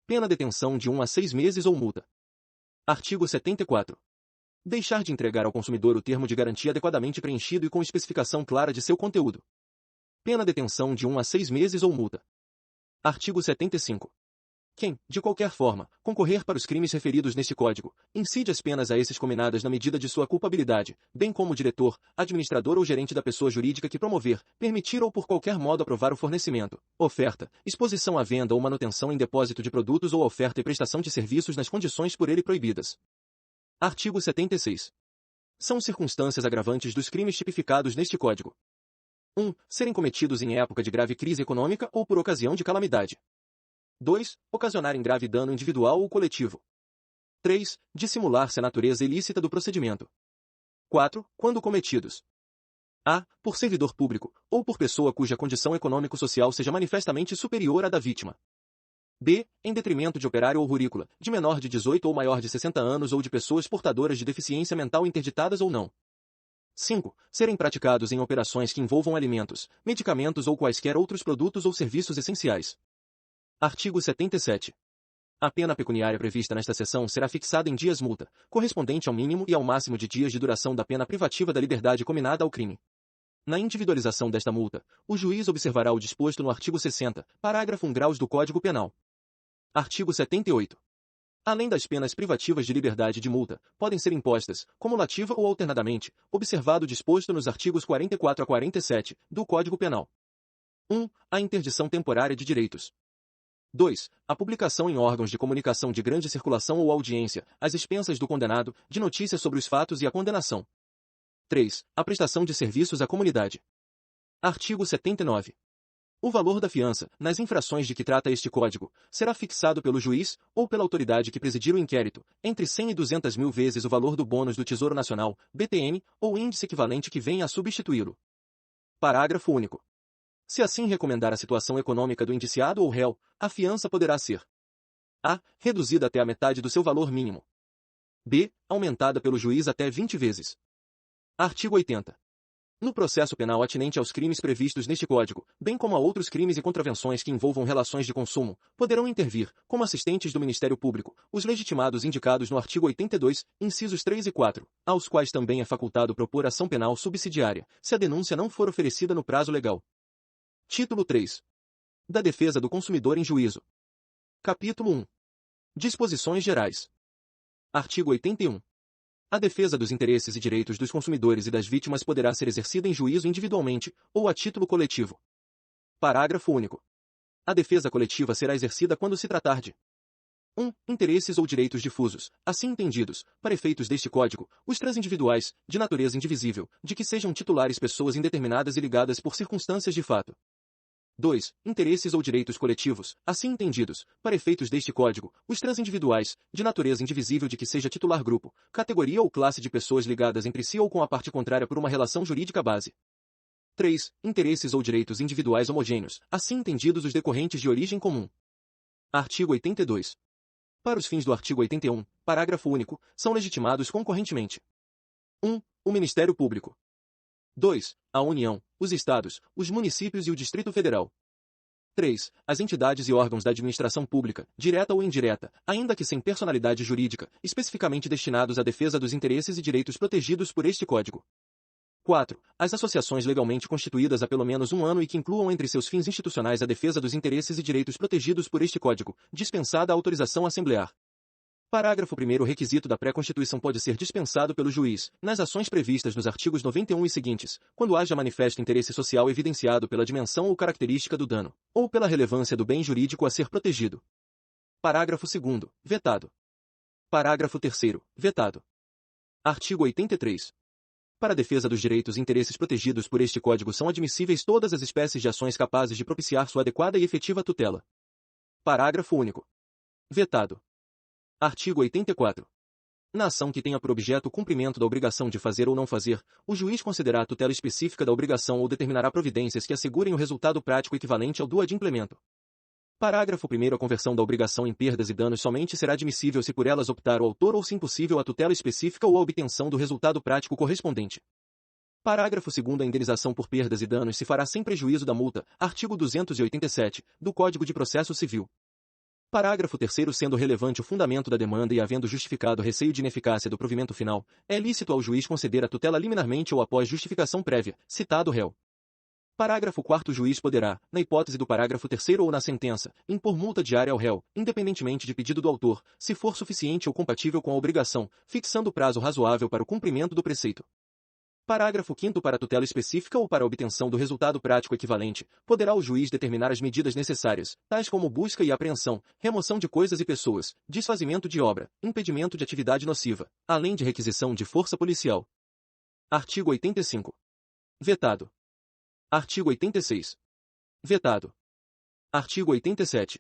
Pena detenção de 1 a 6 meses ou multa. Artigo 74. Deixar de entregar ao consumidor o termo de garantia adequadamente preenchido e com especificação clara de seu conteúdo. Pena detenção de 1 a 6 meses ou multa. Artigo 75. Quem, de qualquer forma, concorrer para os crimes referidos neste Código, incide as penas a esses cominadas na medida de sua culpabilidade, bem como o diretor, administrador ou gerente da pessoa jurídica que promover, permitir ou por qualquer modo aprovar o fornecimento, oferta, exposição à venda ou manutenção em depósito de produtos ou oferta e prestação de serviços nas condições por ele proibidas. Artigo 76. São circunstâncias agravantes dos crimes tipificados neste Código. 1. Serem cometidos em época de grave crise econômica ou por ocasião de calamidade. 2. Ocasionarem grave dano individual ou coletivo. 3. Dissimular-se a natureza ilícita do procedimento. 4. Quando cometidos a. Por servidor público, ou por pessoa cuja condição econômico-social seja manifestamente superior à da vítima. B. Em detrimento de operário ou rurícola, de menor de 18 ou maior de 60 anos ou de pessoas portadoras de deficiência mental interditadas ou não. 5. Serem praticados em operações que envolvam alimentos, medicamentos ou quaisquer outros produtos ou serviços essenciais. Artigo 77. A pena pecuniária prevista nesta seção será fixada em dias multa, correspondente ao mínimo e ao máximo de dias de duração da pena privativa da liberdade cominada ao crime. Na individualização desta multa, o juiz observará o disposto no artigo 60, parágrafo 1 graus do Código Penal. Artigo 78. Além das penas privativas de liberdade de multa, podem ser impostas, cumulativa ou alternadamente, observado o disposto nos artigos 44 a 47, do Código Penal. 1. A interdição temporária de direitos. 2. A publicação em órgãos de comunicação de grande circulação ou audiência, às expensas do condenado, de notícias sobre os fatos e a condenação. 3. A prestação de serviços à comunidade. Artigo 79. O valor da fiança, nas infrações de que trata este Código, será fixado pelo juiz, ou pela autoridade que presidir o inquérito, entre 100 e 200 mil vezes o valor do bônus do Tesouro Nacional, BTN, ou índice equivalente que venha a substituí-lo. Parágrafo único. Se assim recomendar a situação econômica do indiciado ou réu, a fiança poderá ser a. Reduzida até a metade do seu valor mínimo. b. Aumentada pelo juiz até 20 vezes. Artigo 80. No processo penal atinente aos crimes previstos neste Código, bem como a outros crimes e contravenções que envolvam relações de consumo, poderão intervir, como assistentes do Ministério Público, os legitimados indicados no artigo 82, incisos 3 e 4, aos quais também é facultado propor ação penal subsidiária, se a denúncia não for oferecida no prazo legal. Título 3. Da defesa do consumidor em juízo. Capítulo 1. Disposições gerais. Artigo 81. A defesa dos interesses e direitos dos consumidores e das vítimas poderá ser exercida em juízo individualmente, ou a título coletivo. Parágrafo único. A defesa coletiva será exercida quando se tratar de 1. Interesses ou direitos difusos, assim entendidos, para efeitos deste Código, os transindividuais, de natureza indivisível, de que sejam titulares pessoas indeterminadas e ligadas por circunstâncias de fato. 2. Interesses ou direitos coletivos, assim entendidos, para efeitos deste Código, os transindividuais, de natureza indivisível de que seja titular grupo, categoria ou classe de pessoas ligadas entre si ou com a parte contrária por uma relação jurídica base. 3. Interesses ou direitos individuais homogêneos, assim entendidos os decorrentes de origem comum. Artigo 82. Para os fins do artigo 81, parágrafo único, são legitimados concorrentemente. 1. O Ministério Público. 2. A União, os Estados, os municípios e o Distrito Federal. 3. As entidades e órgãos da administração pública, direta ou indireta, ainda que sem personalidade jurídica, especificamente destinados à defesa dos interesses e direitos protegidos por este Código. 4. As associações legalmente constituídas há pelo menos 1 ano e que incluam entre seus fins institucionais a defesa dos interesses e direitos protegidos por este Código, dispensada a autorização assemblear. Parágrafo 1º. O requisito da pré-constituição pode ser dispensado pelo juiz, nas ações previstas nos artigos 91 e seguintes, quando haja manifesto interesse social evidenciado pela dimensão ou característica do dano, ou pela relevância do bem jurídico a ser protegido. Parágrafo 2º. Vetado. Parágrafo 3º. Vetado. Artigo 83. Para a defesa dos direitos e interesses protegidos por este Código são admissíveis todas as espécies de ações capazes de propiciar sua adequada e efetiva tutela. Parágrafo único. Vetado. Artigo 84. Na ação que tenha por objeto o cumprimento da obrigação de fazer ou não fazer, o juiz concederá a tutela específica da obrigação ou determinará providências que assegurem o resultado prático equivalente ao do adimplemento. Parágrafo 1º. A conversão da obrigação em perdas e danos somente será admissível se por elas optar o autor ou se impossível a tutela específica ou a obtenção do resultado prático correspondente. Parágrafo 2º. A indenização por perdas e danos se fará sem prejuízo da multa, artigo 287, do Código de Processo Civil. Parágrafo 3º. Sendo relevante o fundamento da demanda e havendo justificado receio de ineficácia do provimento final, é lícito ao juiz conceder a tutela liminarmente ou após justificação prévia, citado o réu. Parágrafo 4º. O juiz poderá, na hipótese do parágrafo 3º ou na sentença, impor multa diária ao réu, independentemente de pedido do autor, se for suficiente ou compatível com a obrigação, fixando prazo razoável para o cumprimento do preceito. Parágrafo 5º. Para a tutela específica ou para a obtenção do resultado prático equivalente, poderá o juiz determinar as medidas necessárias, tais como busca e apreensão, remoção de coisas e pessoas, desfazimento de obra, impedimento de atividade nociva, além de requisição de força policial. Artigo 85. Vetado. Artigo 86. Vetado. Artigo 87.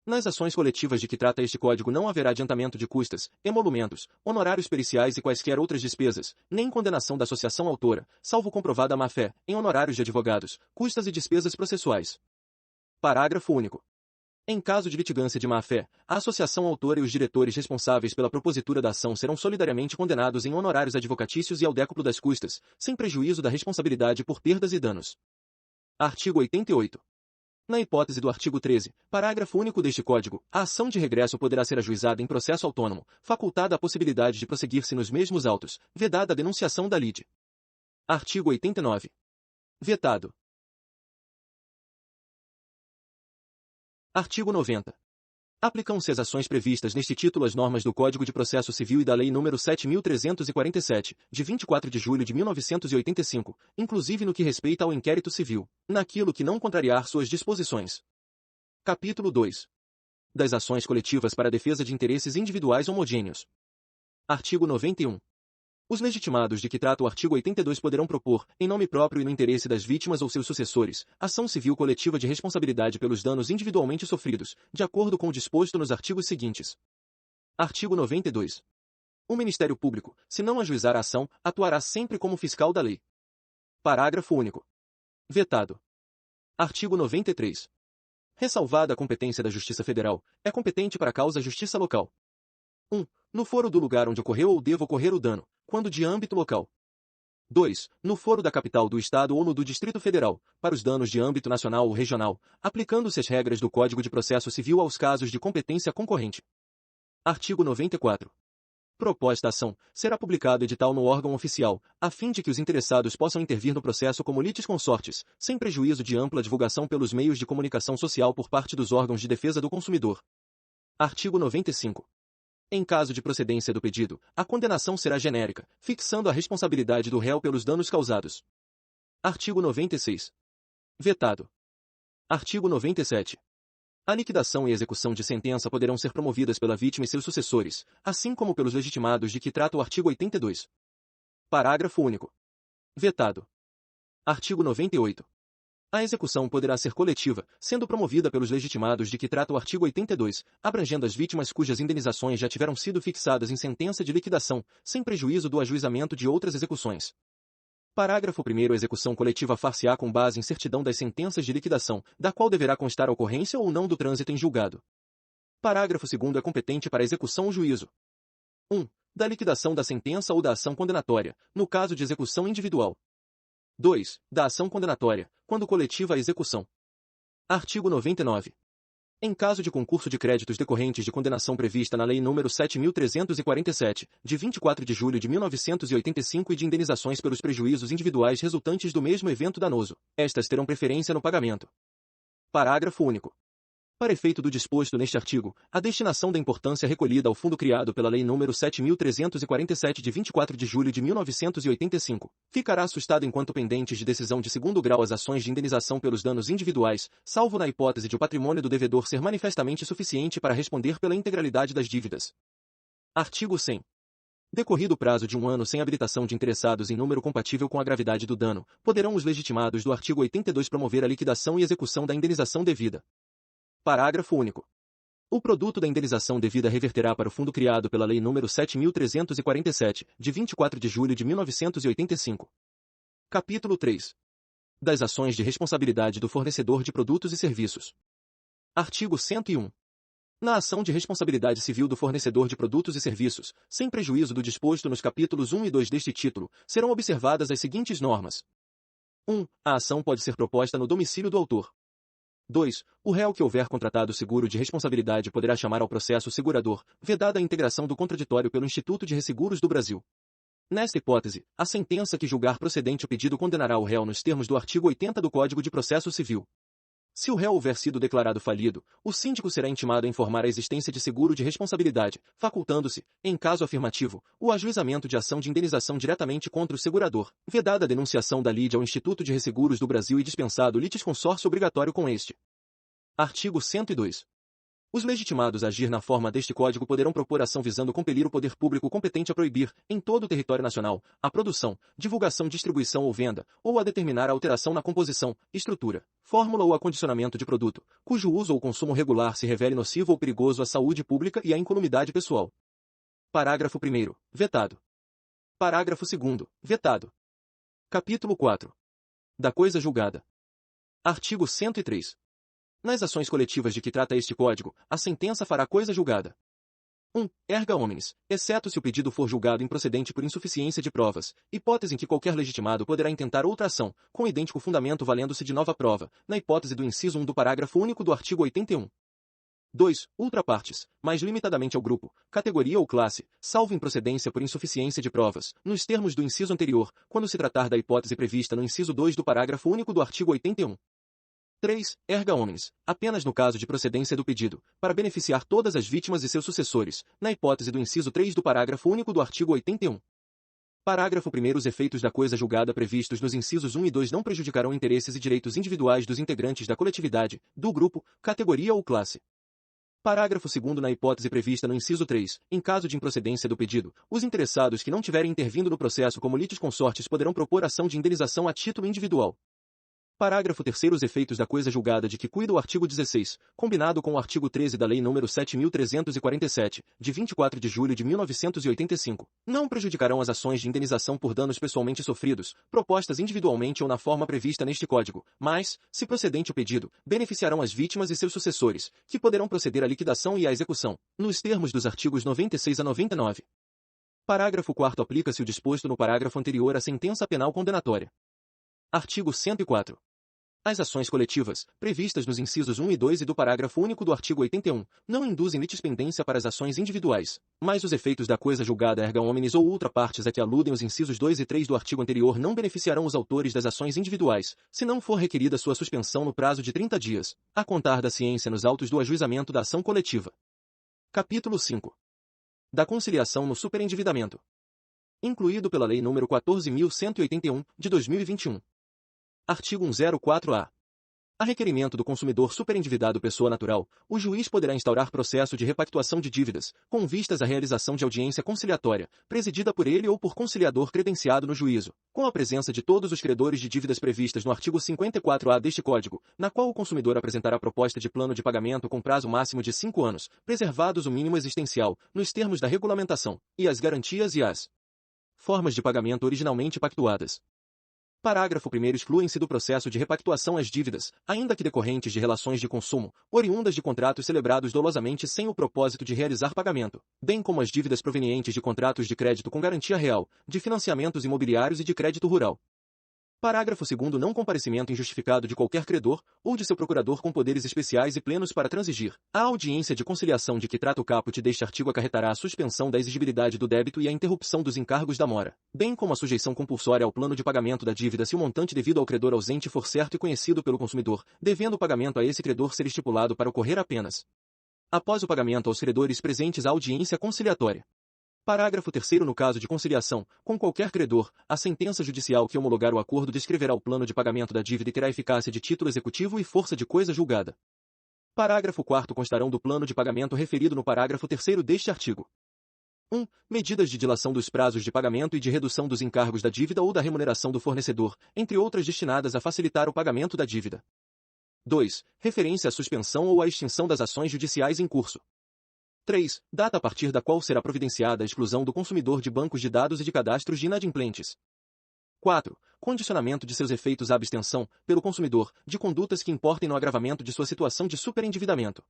Nas ações coletivas de que trata este Código não haverá adiantamento de custas, emolumentos, honorários periciais e quaisquer outras despesas, nem condenação da associação autora, salvo comprovada má-fé, em honorários de advogados, custas e despesas processuais. Parágrafo único. Em caso de litigância de má-fé, a associação autora e os diretores responsáveis pela propositura da ação serão solidariamente condenados em honorários advocatícios e ao décuplo das custas, sem prejuízo da responsabilidade por perdas e danos. Artigo 88. Na hipótese do artigo 13, parágrafo único deste Código, a ação de regresso poderá ser ajuizada em processo autônomo, facultada a possibilidade de prosseguir-se nos mesmos autos, vedada a denunciação da lide. Artigo 89. Vetado. Artigo 90. Aplicam-se às ações previstas neste título as normas do Código de Processo Civil e da Lei nº 7.347, de 24 de julho de 1985, inclusive no que respeita ao inquérito civil, naquilo que não contrariar suas disposições. Capítulo 2. Das ações coletivas para a defesa de interesses individuais homogêneos. Artigo 91. Os legitimados de que trata o artigo 82 poderão propor, em nome próprio e no interesse das vítimas ou seus sucessores, ação civil coletiva de responsabilidade pelos danos individualmente sofridos, de acordo com o disposto nos artigos seguintes. Artigo 92. O Ministério Público, se não ajuizar a ação, atuará sempre como fiscal da lei. Parágrafo único. Vetado. Artigo 93. Ressalvada a competência da Justiça Federal, é competente para a causa a Justiça Local. 1. No foro do lugar onde ocorreu ou deva ocorrer o dano, quando de âmbito local. 2. No foro da capital do Estado ou no do Distrito Federal, para os danos de âmbito nacional ou regional, aplicando-se as regras do Código de Processo Civil aos casos de competência concorrente. Artigo 94. Proposta a ação, será publicado edital no órgão oficial, a fim de que os interessados possam intervir no processo como litisconsortes, sem prejuízo de ampla divulgação pelos meios de comunicação social por parte dos órgãos de defesa do consumidor. Artigo 95. Em caso de procedência do pedido, a condenação será genérica, fixando a responsabilidade do réu pelos danos causados. Artigo 96. Vetado. Artigo 97. A liquidação e execução de sentença poderão ser promovidas pela vítima e seus sucessores, assim como pelos legitimados de que trata o artigo 82. Parágrafo único. Vetado. Artigo 98. A execução poderá ser coletiva, sendo promovida pelos legitimados de que trata o artigo 82, abrangendo as vítimas cujas indenizações já tiveram sido fixadas em sentença de liquidação, sem prejuízo do ajuizamento de outras execuções. Parágrafo 1º. A execução coletiva far-se-á com base em certidão das sentenças de liquidação, da qual deverá constar a ocorrência ou não do trânsito em julgado. Parágrafo 2º. É competente para a execução o juízo. 1. Da liquidação da sentença ou da ação condenatória, no caso de execução individual. 2. Da ação condenatória, quando coletiva a execução. Artigo 99. Em caso de concurso de créditos decorrentes de condenação prevista na Lei nº 7.347, de 24 de julho de 1985 e de indenizações pelos prejuízos individuais resultantes do mesmo evento danoso, estas terão preferência no pagamento. Parágrafo único. Para efeito do disposto neste artigo, a destinação da importância recolhida ao fundo criado pela Lei nº 7.347 de 24 de julho de 1985, ficará assustada enquanto pendentes de decisão de segundo grau as ações de indenização pelos danos individuais, salvo na hipótese de o patrimônio do devedor ser manifestamente suficiente para responder pela integralidade das dívidas. Artigo 100. Decorrido o prazo de 1 ano sem habilitação de interessados em número compatível com a gravidade do dano, poderão os legitimados do artigo 82 promover a liquidação e execução da indenização devida. Parágrafo único. O produto da indenização devida reverterá para o fundo criado pela Lei nº 7.347, de 24 de julho de 1985. Capítulo 3. Das ações de responsabilidade do fornecedor de produtos e serviços. Artigo 101. Na ação de responsabilidade civil do fornecedor de produtos e serviços, sem prejuízo do disposto nos capítulos 1 e 2 deste título, serão observadas as seguintes normas. 1. A ação pode ser proposta no domicílio do autor. 2. O réu que houver contratado seguro de responsabilidade poderá chamar ao processo segurador, vedada a integração do contraditório pelo Instituto de Resseguros do Brasil. Nesta hipótese, a sentença que julgar procedente o pedido condenará o réu nos termos do artigo 80 do Código de Processo Civil. Se o réu houver sido declarado falido, o síndico será intimado a informar a existência de seguro de responsabilidade, facultando-se, em caso afirmativo, o ajuizamento de ação de indenização diretamente contra o segurador, vedada a denunciação da lide ao Instituto de Resseguros do Brasil e dispensado o litisconsórcio obrigatório com este. Artigo 102. Os legitimados a agir na forma deste Código poderão propor ação visando compelir o poder público competente a proibir, em todo o território nacional, a produção, divulgação, distribuição ou venda, ou a determinar a alteração na composição, estrutura, fórmula ou acondicionamento de produto, cujo uso ou consumo regular se revele nocivo ou perigoso à saúde pública e à incolumidade pessoal. Parágrafo 1º. Vetado. Parágrafo 2º. Vetado. Capítulo 4. Da coisa julgada. Artigo 103. Nas ações coletivas de que trata este Código, a sentença fará coisa julgada. 1. Erga omnes, exceto se o pedido for julgado improcedente por insuficiência de provas, hipótese em que qualquer legitimado poderá intentar outra ação, com idêntico fundamento valendo-se de nova prova, na hipótese do inciso 1 do parágrafo único do artigo 81. 2. Ultrapartes, mais limitadamente ao grupo, categoria ou classe, salvo improcedência por insuficiência de provas, nos termos do inciso anterior, quando se tratar da hipótese prevista no inciso 2 do parágrafo único do artigo 81. 3. Erga omnes, apenas no caso de procedência do pedido, para beneficiar todas as vítimas e seus sucessores, na hipótese do inciso 3 do parágrafo único do artigo 81. Parágrafo 1º. Os efeitos da coisa julgada previstos nos incisos 1 e 2 não prejudicarão interesses e direitos individuais dos integrantes da coletividade, do grupo, categoria ou classe. Parágrafo 2º. Na hipótese prevista no inciso 3, em caso de improcedência do pedido, os interessados que não tiverem intervindo no processo como litisconsortes poderão propor ação de indenização a título individual. Parágrafo 3º. Os efeitos da coisa julgada de que cuida o artigo 16, combinado com o artigo 13 da Lei nº 7.347, de 24 de julho de 1985, não prejudicarão as ações de indenização por danos pessoalmente sofridos, propostas individualmente ou na forma prevista neste Código, mas, se procedente o pedido, beneficiarão as vítimas e seus sucessores, que poderão proceder à liquidação e à execução, nos termos dos artigos 96 a 99. Parágrafo 4º. Aplica-se o disposto no parágrafo anterior à sentença penal condenatória. Artigo 104. As ações coletivas, previstas nos incisos 1 e 2 e do parágrafo único do artigo 81, não induzem litispendência para as ações individuais, mas os efeitos da coisa julgada erga omnes ou ultrapartes a que aludem os incisos 2 e 3 do artigo anterior não beneficiarão os autores das ações individuais, se não for requerida sua suspensão no prazo de 30 dias, a contar da ciência nos autos do ajuizamento da ação coletiva. Capítulo 5. Da conciliação no superendividamento. Incluído pela Lei nº 14.181, de 2021. Artigo 104-A. A requerimento do consumidor superendividado pessoa natural, o juiz poderá instaurar processo de repactuação de dívidas, com vistas à realização de audiência conciliatória, presidida por ele ou por conciliador credenciado no juízo, com a presença de todos os credores de dívidas previstas no artigo 54-A deste Código, na qual o consumidor apresentará proposta de plano de pagamento com prazo máximo de 5 anos, preservados o mínimo existencial, nos termos da regulamentação, e as garantias e as formas de pagamento originalmente pactuadas. Parágrafo 1º. Excluem-se do processo de repactuação as dívidas, ainda que decorrentes de relações de consumo, oriundas de contratos celebrados dolosamente sem o propósito de realizar pagamento, bem como as dívidas provenientes de contratos de crédito com garantia real, de financiamentos imobiliários e de crédito rural. Parágrafo 2º. Não comparecimento injustificado de qualquer credor, ou de seu procurador com poderes especiais e plenos para transigir. A audiência de conciliação de que trata o caput deste artigo acarretará a suspensão da exigibilidade do débito e a interrupção dos encargos da mora, bem como a sujeição compulsória ao plano de pagamento da dívida se o montante devido ao credor ausente for certo e conhecido pelo consumidor, devendo o pagamento a esse credor ser estipulado para ocorrer apenas após o pagamento aos credores presentes à audiência conciliatória. Parágrafo 3º. No caso de conciliação, com qualquer credor, a sentença judicial que homologar o acordo descreverá o plano de pagamento da dívida e terá eficácia de título executivo e força de coisa julgada. Parágrafo 4º. Constarão do plano de pagamento referido no parágrafo 3º deste artigo. 1. Medidas de dilação dos prazos de pagamento e de redução dos encargos da dívida ou da remuneração do fornecedor, entre outras destinadas a facilitar o pagamento da dívida. 2. Referência à suspensão ou à extinção das ações judiciais em curso. 3. Data a partir da qual será providenciada a exclusão do consumidor de bancos de dados e de cadastros de inadimplentes. 4. Condicionamento de seus efeitos à abstenção, pelo consumidor, de condutas que importem no agravamento de sua situação de superendividamento.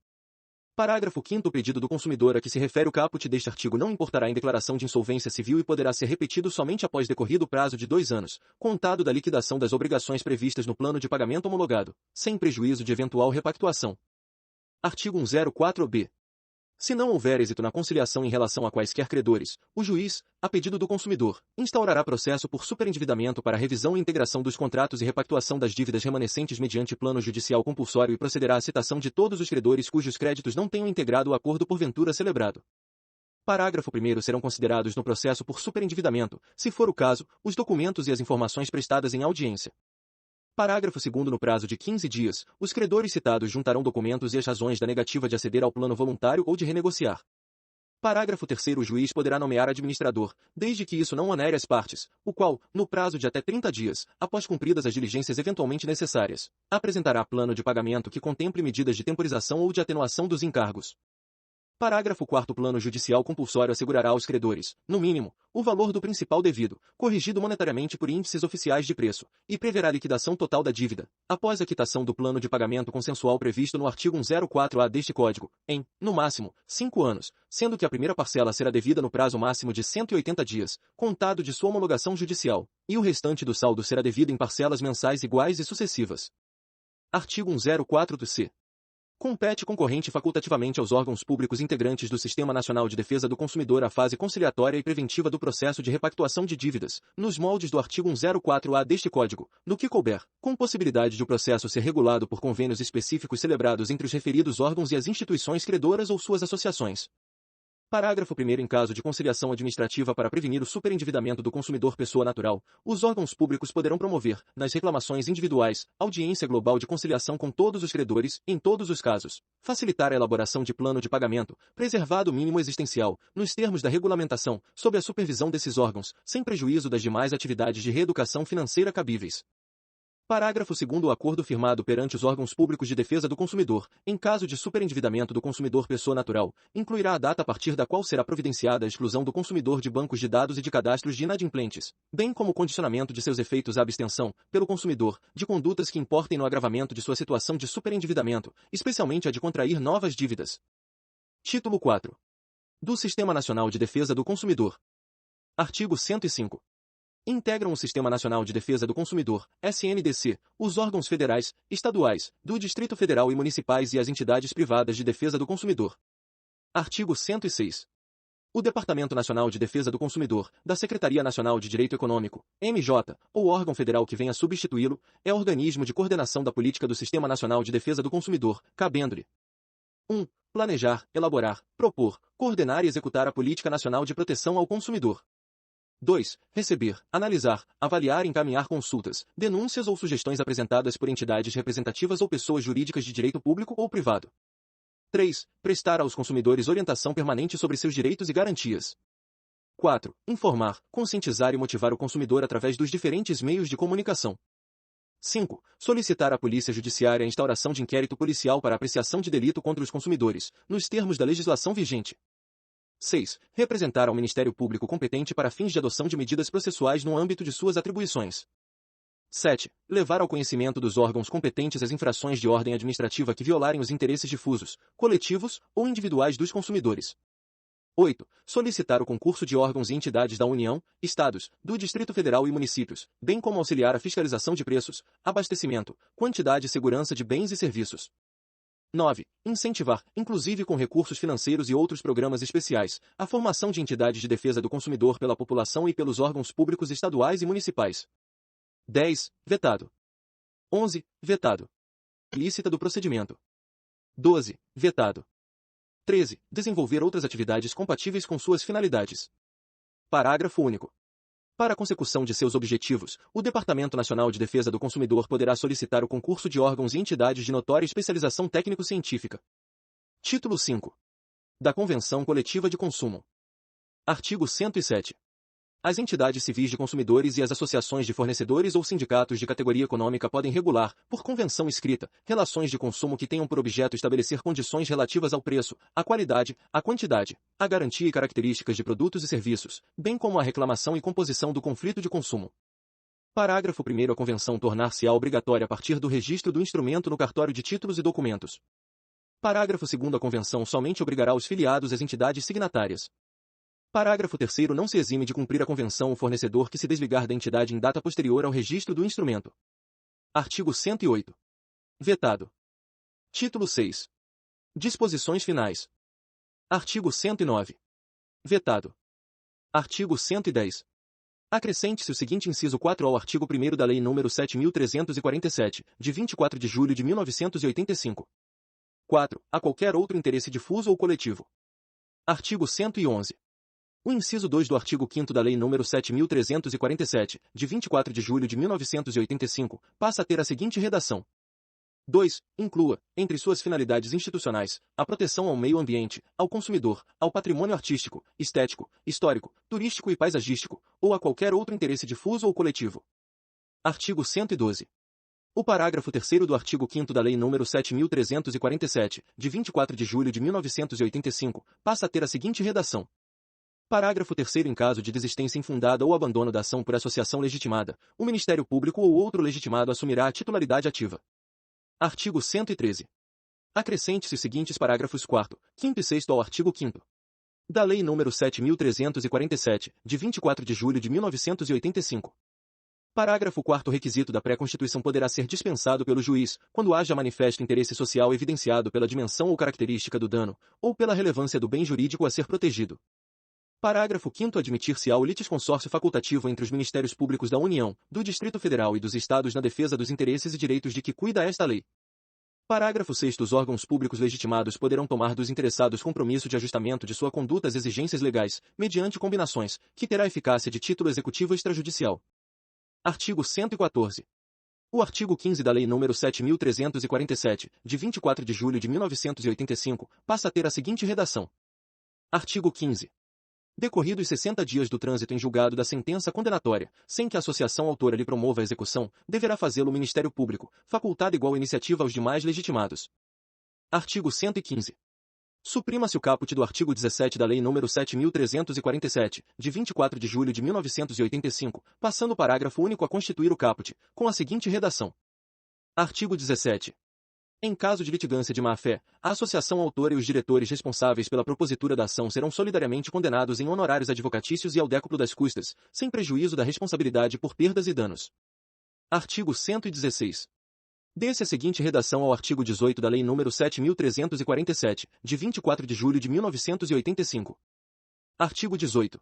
Parágrafo 5º. O pedido do consumidor a que se refere o caput deste artigo não importará em declaração de insolvência civil e poderá ser repetido somente após decorrido o prazo de 2 anos, contado da liquidação das obrigações previstas no plano de pagamento homologado, sem prejuízo de eventual repactuação. Artigo 104-B. Se não houver êxito na conciliação em relação a quaisquer credores, o juiz, a pedido do consumidor, instaurará processo por superendividamento para revisão e integração dos contratos e repactuação das dívidas remanescentes mediante plano judicial compulsório e procederá à citação de todos os credores cujos créditos não tenham integrado o acordo porventura celebrado. Parágrafo 1º. Serão considerados no processo por superendividamento, se for o caso, os documentos e as informações prestadas em audiência. Parágrafo 2º. No prazo de 15 dias, os credores citados juntarão documentos e as razões da negativa de aceder ao plano voluntário ou de renegociar. Parágrafo 3º. O juiz poderá nomear administrador, desde que isso não onere as partes, o qual, no prazo de até 30 dias, após cumpridas as diligências eventualmente necessárias, apresentará plano de pagamento que contemple medidas de temporização ou de atenuação dos encargos. Parágrafo 4º. O plano judicial compulsório assegurará aos credores, no mínimo, o valor do principal devido, corrigido monetariamente por índices oficiais de preço, e preverá a liquidação total da dívida, após a quitação do plano de pagamento consensual previsto no artigo 104-A deste Código, em, no máximo, 5 anos, sendo que a primeira parcela será devida no prazo máximo de 180 dias, contado de sua homologação judicial, e o restante do saldo será devido em parcelas mensais iguais e sucessivas. Artigo 104-C. Compete concorrente facultativamente aos órgãos públicos integrantes do Sistema Nacional de Defesa do Consumidor a fase conciliatória e preventiva do processo de repactuação de dívidas, nos moldes do artigo 104-A deste Código, no que couber, com possibilidade de o processo ser regulado por convênios específicos celebrados entre os referidos órgãos e as instituições credoras ou suas associações. Parágrafo 1º. Em caso de conciliação administrativa para prevenir o superendividamento do consumidor pessoa natural, os órgãos públicos poderão promover, nas reclamações individuais, audiência global de conciliação com todos os credores, em todos os casos, facilitar a elaboração de plano de pagamento, preservado o mínimo existencial, nos termos da regulamentação, sob a supervisão desses órgãos, sem prejuízo das demais atividades de reeducação financeira cabíveis. Parágrafo 2º. O acordo firmado perante os órgãos públicos de defesa do consumidor, em caso de superendividamento do consumidor pessoa natural, incluirá a data a partir da qual será providenciada a exclusão do consumidor de bancos de dados e de cadastros de inadimplentes, bem como o condicionamento de seus efeitos à abstenção, pelo consumidor, de condutas que importem no agravamento de sua situação de superendividamento, especialmente a de contrair novas dívidas. Título 4. Do Sistema Nacional de Defesa do Consumidor. Artigo 105. Integram o Sistema Nacional de Defesa do Consumidor, SNDC, os órgãos federais, estaduais, do Distrito Federal e municipais e as entidades privadas de defesa do consumidor. Artigo 106. O Departamento Nacional de Defesa do Consumidor, da Secretaria Nacional de Direito Econômico, MJ, ou órgão federal que venha substituí-lo, é organismo de coordenação da política do Sistema Nacional de Defesa do Consumidor, cabendo-lhe 1. Planejar, elaborar, propor, coordenar e executar a Política Nacional de Proteção ao Consumidor. 2. Receber, analisar, avaliar e encaminhar consultas, denúncias ou sugestões apresentadas por entidades representativas ou pessoas jurídicas de direito público ou privado. 3. Prestar aos consumidores orientação permanente sobre seus direitos e garantias. 4. Informar, conscientizar e motivar o consumidor através dos diferentes meios de comunicação. 5. Solicitar à Polícia Judiciária a instauração de inquérito policial para apreciação de delito contra os consumidores, nos termos da legislação vigente. 6. Representar ao Ministério Público competente para fins de adoção de medidas processuais no âmbito de suas atribuições. 7. Levar ao conhecimento dos órgãos competentes as infrações de ordem administrativa que violarem os interesses difusos, coletivos ou individuais dos consumidores. 8. Solicitar o concurso de órgãos e entidades da União, Estados, do Distrito Federal e municípios, bem como auxiliar a fiscalização de preços, abastecimento, quantidade e segurança de bens e serviços. 9. Incentivar, inclusive com recursos financeiros e outros programas especiais, a formação de entidades de defesa do consumidor pela população e pelos órgãos públicos estaduais e municipais. 10. Vetado. 11. Vetado. Ilícita do procedimento. 12. Vetado. 13. Desenvolver outras atividades compatíveis com suas finalidades. Parágrafo único. Para a consecução de seus objetivos, o Departamento Nacional de Defesa do Consumidor poderá solicitar o concurso de órgãos e entidades de notória especialização técnico-científica. Título 5. Da Convenção Coletiva de Consumo. Artigo 107. As entidades civis de consumidores e as associações de fornecedores ou sindicatos de categoria econômica podem regular, por convenção escrita, relações de consumo que tenham por objeto estabelecer condições relativas ao preço, à qualidade, à quantidade, à garantia e características de produtos e serviços, bem como à reclamação e composição do conflito de consumo. Parágrafo 1º. A convenção tornar-se-á obrigatória a partir do registro do instrumento no cartório de títulos e documentos. Parágrafo 2º. A convenção somente obrigará os filiados às entidades signatárias. Parágrafo 3º. Não se exime de cumprir a convenção o fornecedor que se desligar da entidade em data posterior ao registro do instrumento. Artigo 108. Vetado. Título 6. Disposições finais. Artigo 109. Vetado. Artigo 110. Acrescente-se o seguinte inciso 4 ao artigo 1º da Lei nº 7.347, de 24 de julho de 1985. 4. A qualquer outro interesse difuso ou coletivo. Artigo 111. O inciso 2 do artigo 5º da Lei nº 7.347, de 24 de julho de 1985, passa a ter a seguinte redação. 2. Inclua, entre suas finalidades institucionais, a proteção ao meio ambiente, ao consumidor, ao patrimônio artístico, estético, histórico, turístico e paisagístico, ou a qualquer outro interesse difuso ou coletivo. Artigo 112. O parágrafo 3º do artigo 5º da Lei nº 7.347, de 24 de julho de 1985, passa a ter a seguinte redação. Parágrafo 3º. Em caso de desistência infundada ou abandono da ação por associação legitimada, o Ministério Público ou outro legitimado assumirá a titularidade ativa. Artigo 113. Acrescente-se os seguintes parágrafos 4º, 5º e 6º ao artigo 5º da Lei nº 7.347, de 24 de julho de 1985. Parágrafo 4º. O requisito da pré-constituição poderá ser dispensado pelo juiz, quando haja manifesto interesse social evidenciado pela dimensão ou característica do dano, ou pela relevância do bem jurídico a ser protegido. Parágrafo 5º. Admitir-se-á o litisconsórcio facultativo entre os Ministérios Públicos da União, do Distrito Federal e dos Estados na defesa dos interesses e direitos de que cuida esta lei. Parágrafo 6º. Os órgãos públicos legitimados poderão tomar dos interessados compromisso de ajustamento de sua conduta às exigências legais, mediante combinações, que terá eficácia de título executivo extrajudicial. Artigo 114. O artigo 15 da Lei nº 7.347, de 24 de julho de 1985, passa a ter a seguinte redação. Artigo 15. Decorridos 60 dias do trânsito em julgado da sentença condenatória, sem que a associação autora lhe promova a execução, deverá fazê-lo o Ministério Público, facultada igual iniciativa aos demais legitimados. Artigo 115. Suprima-se o caput do artigo 17 da Lei nº 7.347, de 24 de julho de 1985, passando o parágrafo único a constituir o caput, com a seguinte redação. Artigo 17. Em caso de litigância de má-fé, a associação autora e os diretores responsáveis pela propositura da ação serão solidariamente condenados em honorários advocatícios e ao décuplo das custas, sem prejuízo da responsabilidade por perdas e danos. Artigo 116. Dê-se a seguinte redação ao artigo 18 da Lei nº 7.347, de 24 de julho de 1985. Artigo 18.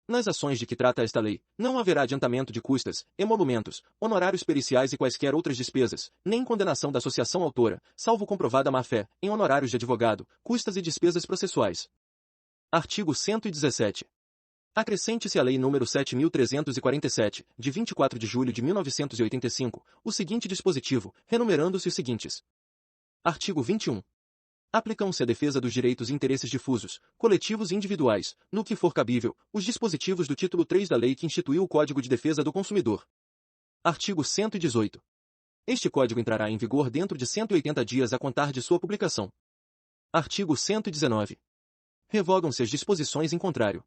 Nas ações de que trata esta lei, não haverá adiantamento de custas, emolumentos, honorários periciais e quaisquer outras despesas, nem condenação da associação autora, salvo comprovada má-fé, em honorários de advogado, custas e despesas processuais. Artigo 117. Acrescente-se à Lei nº 7.347, de 24 de julho de 1985, o seguinte dispositivo, renumerando-se os seguintes. Artigo 21. Aplicam-se à defesa dos direitos e interesses difusos, coletivos e individuais, no que for cabível, os dispositivos do título 3 da lei que instituiu o Código de Defesa do Consumidor. Artigo 118. Este Código entrará em vigor dentro de 180 dias a contar de sua publicação. Artigo 119. Revogam-se as disposições em contrário.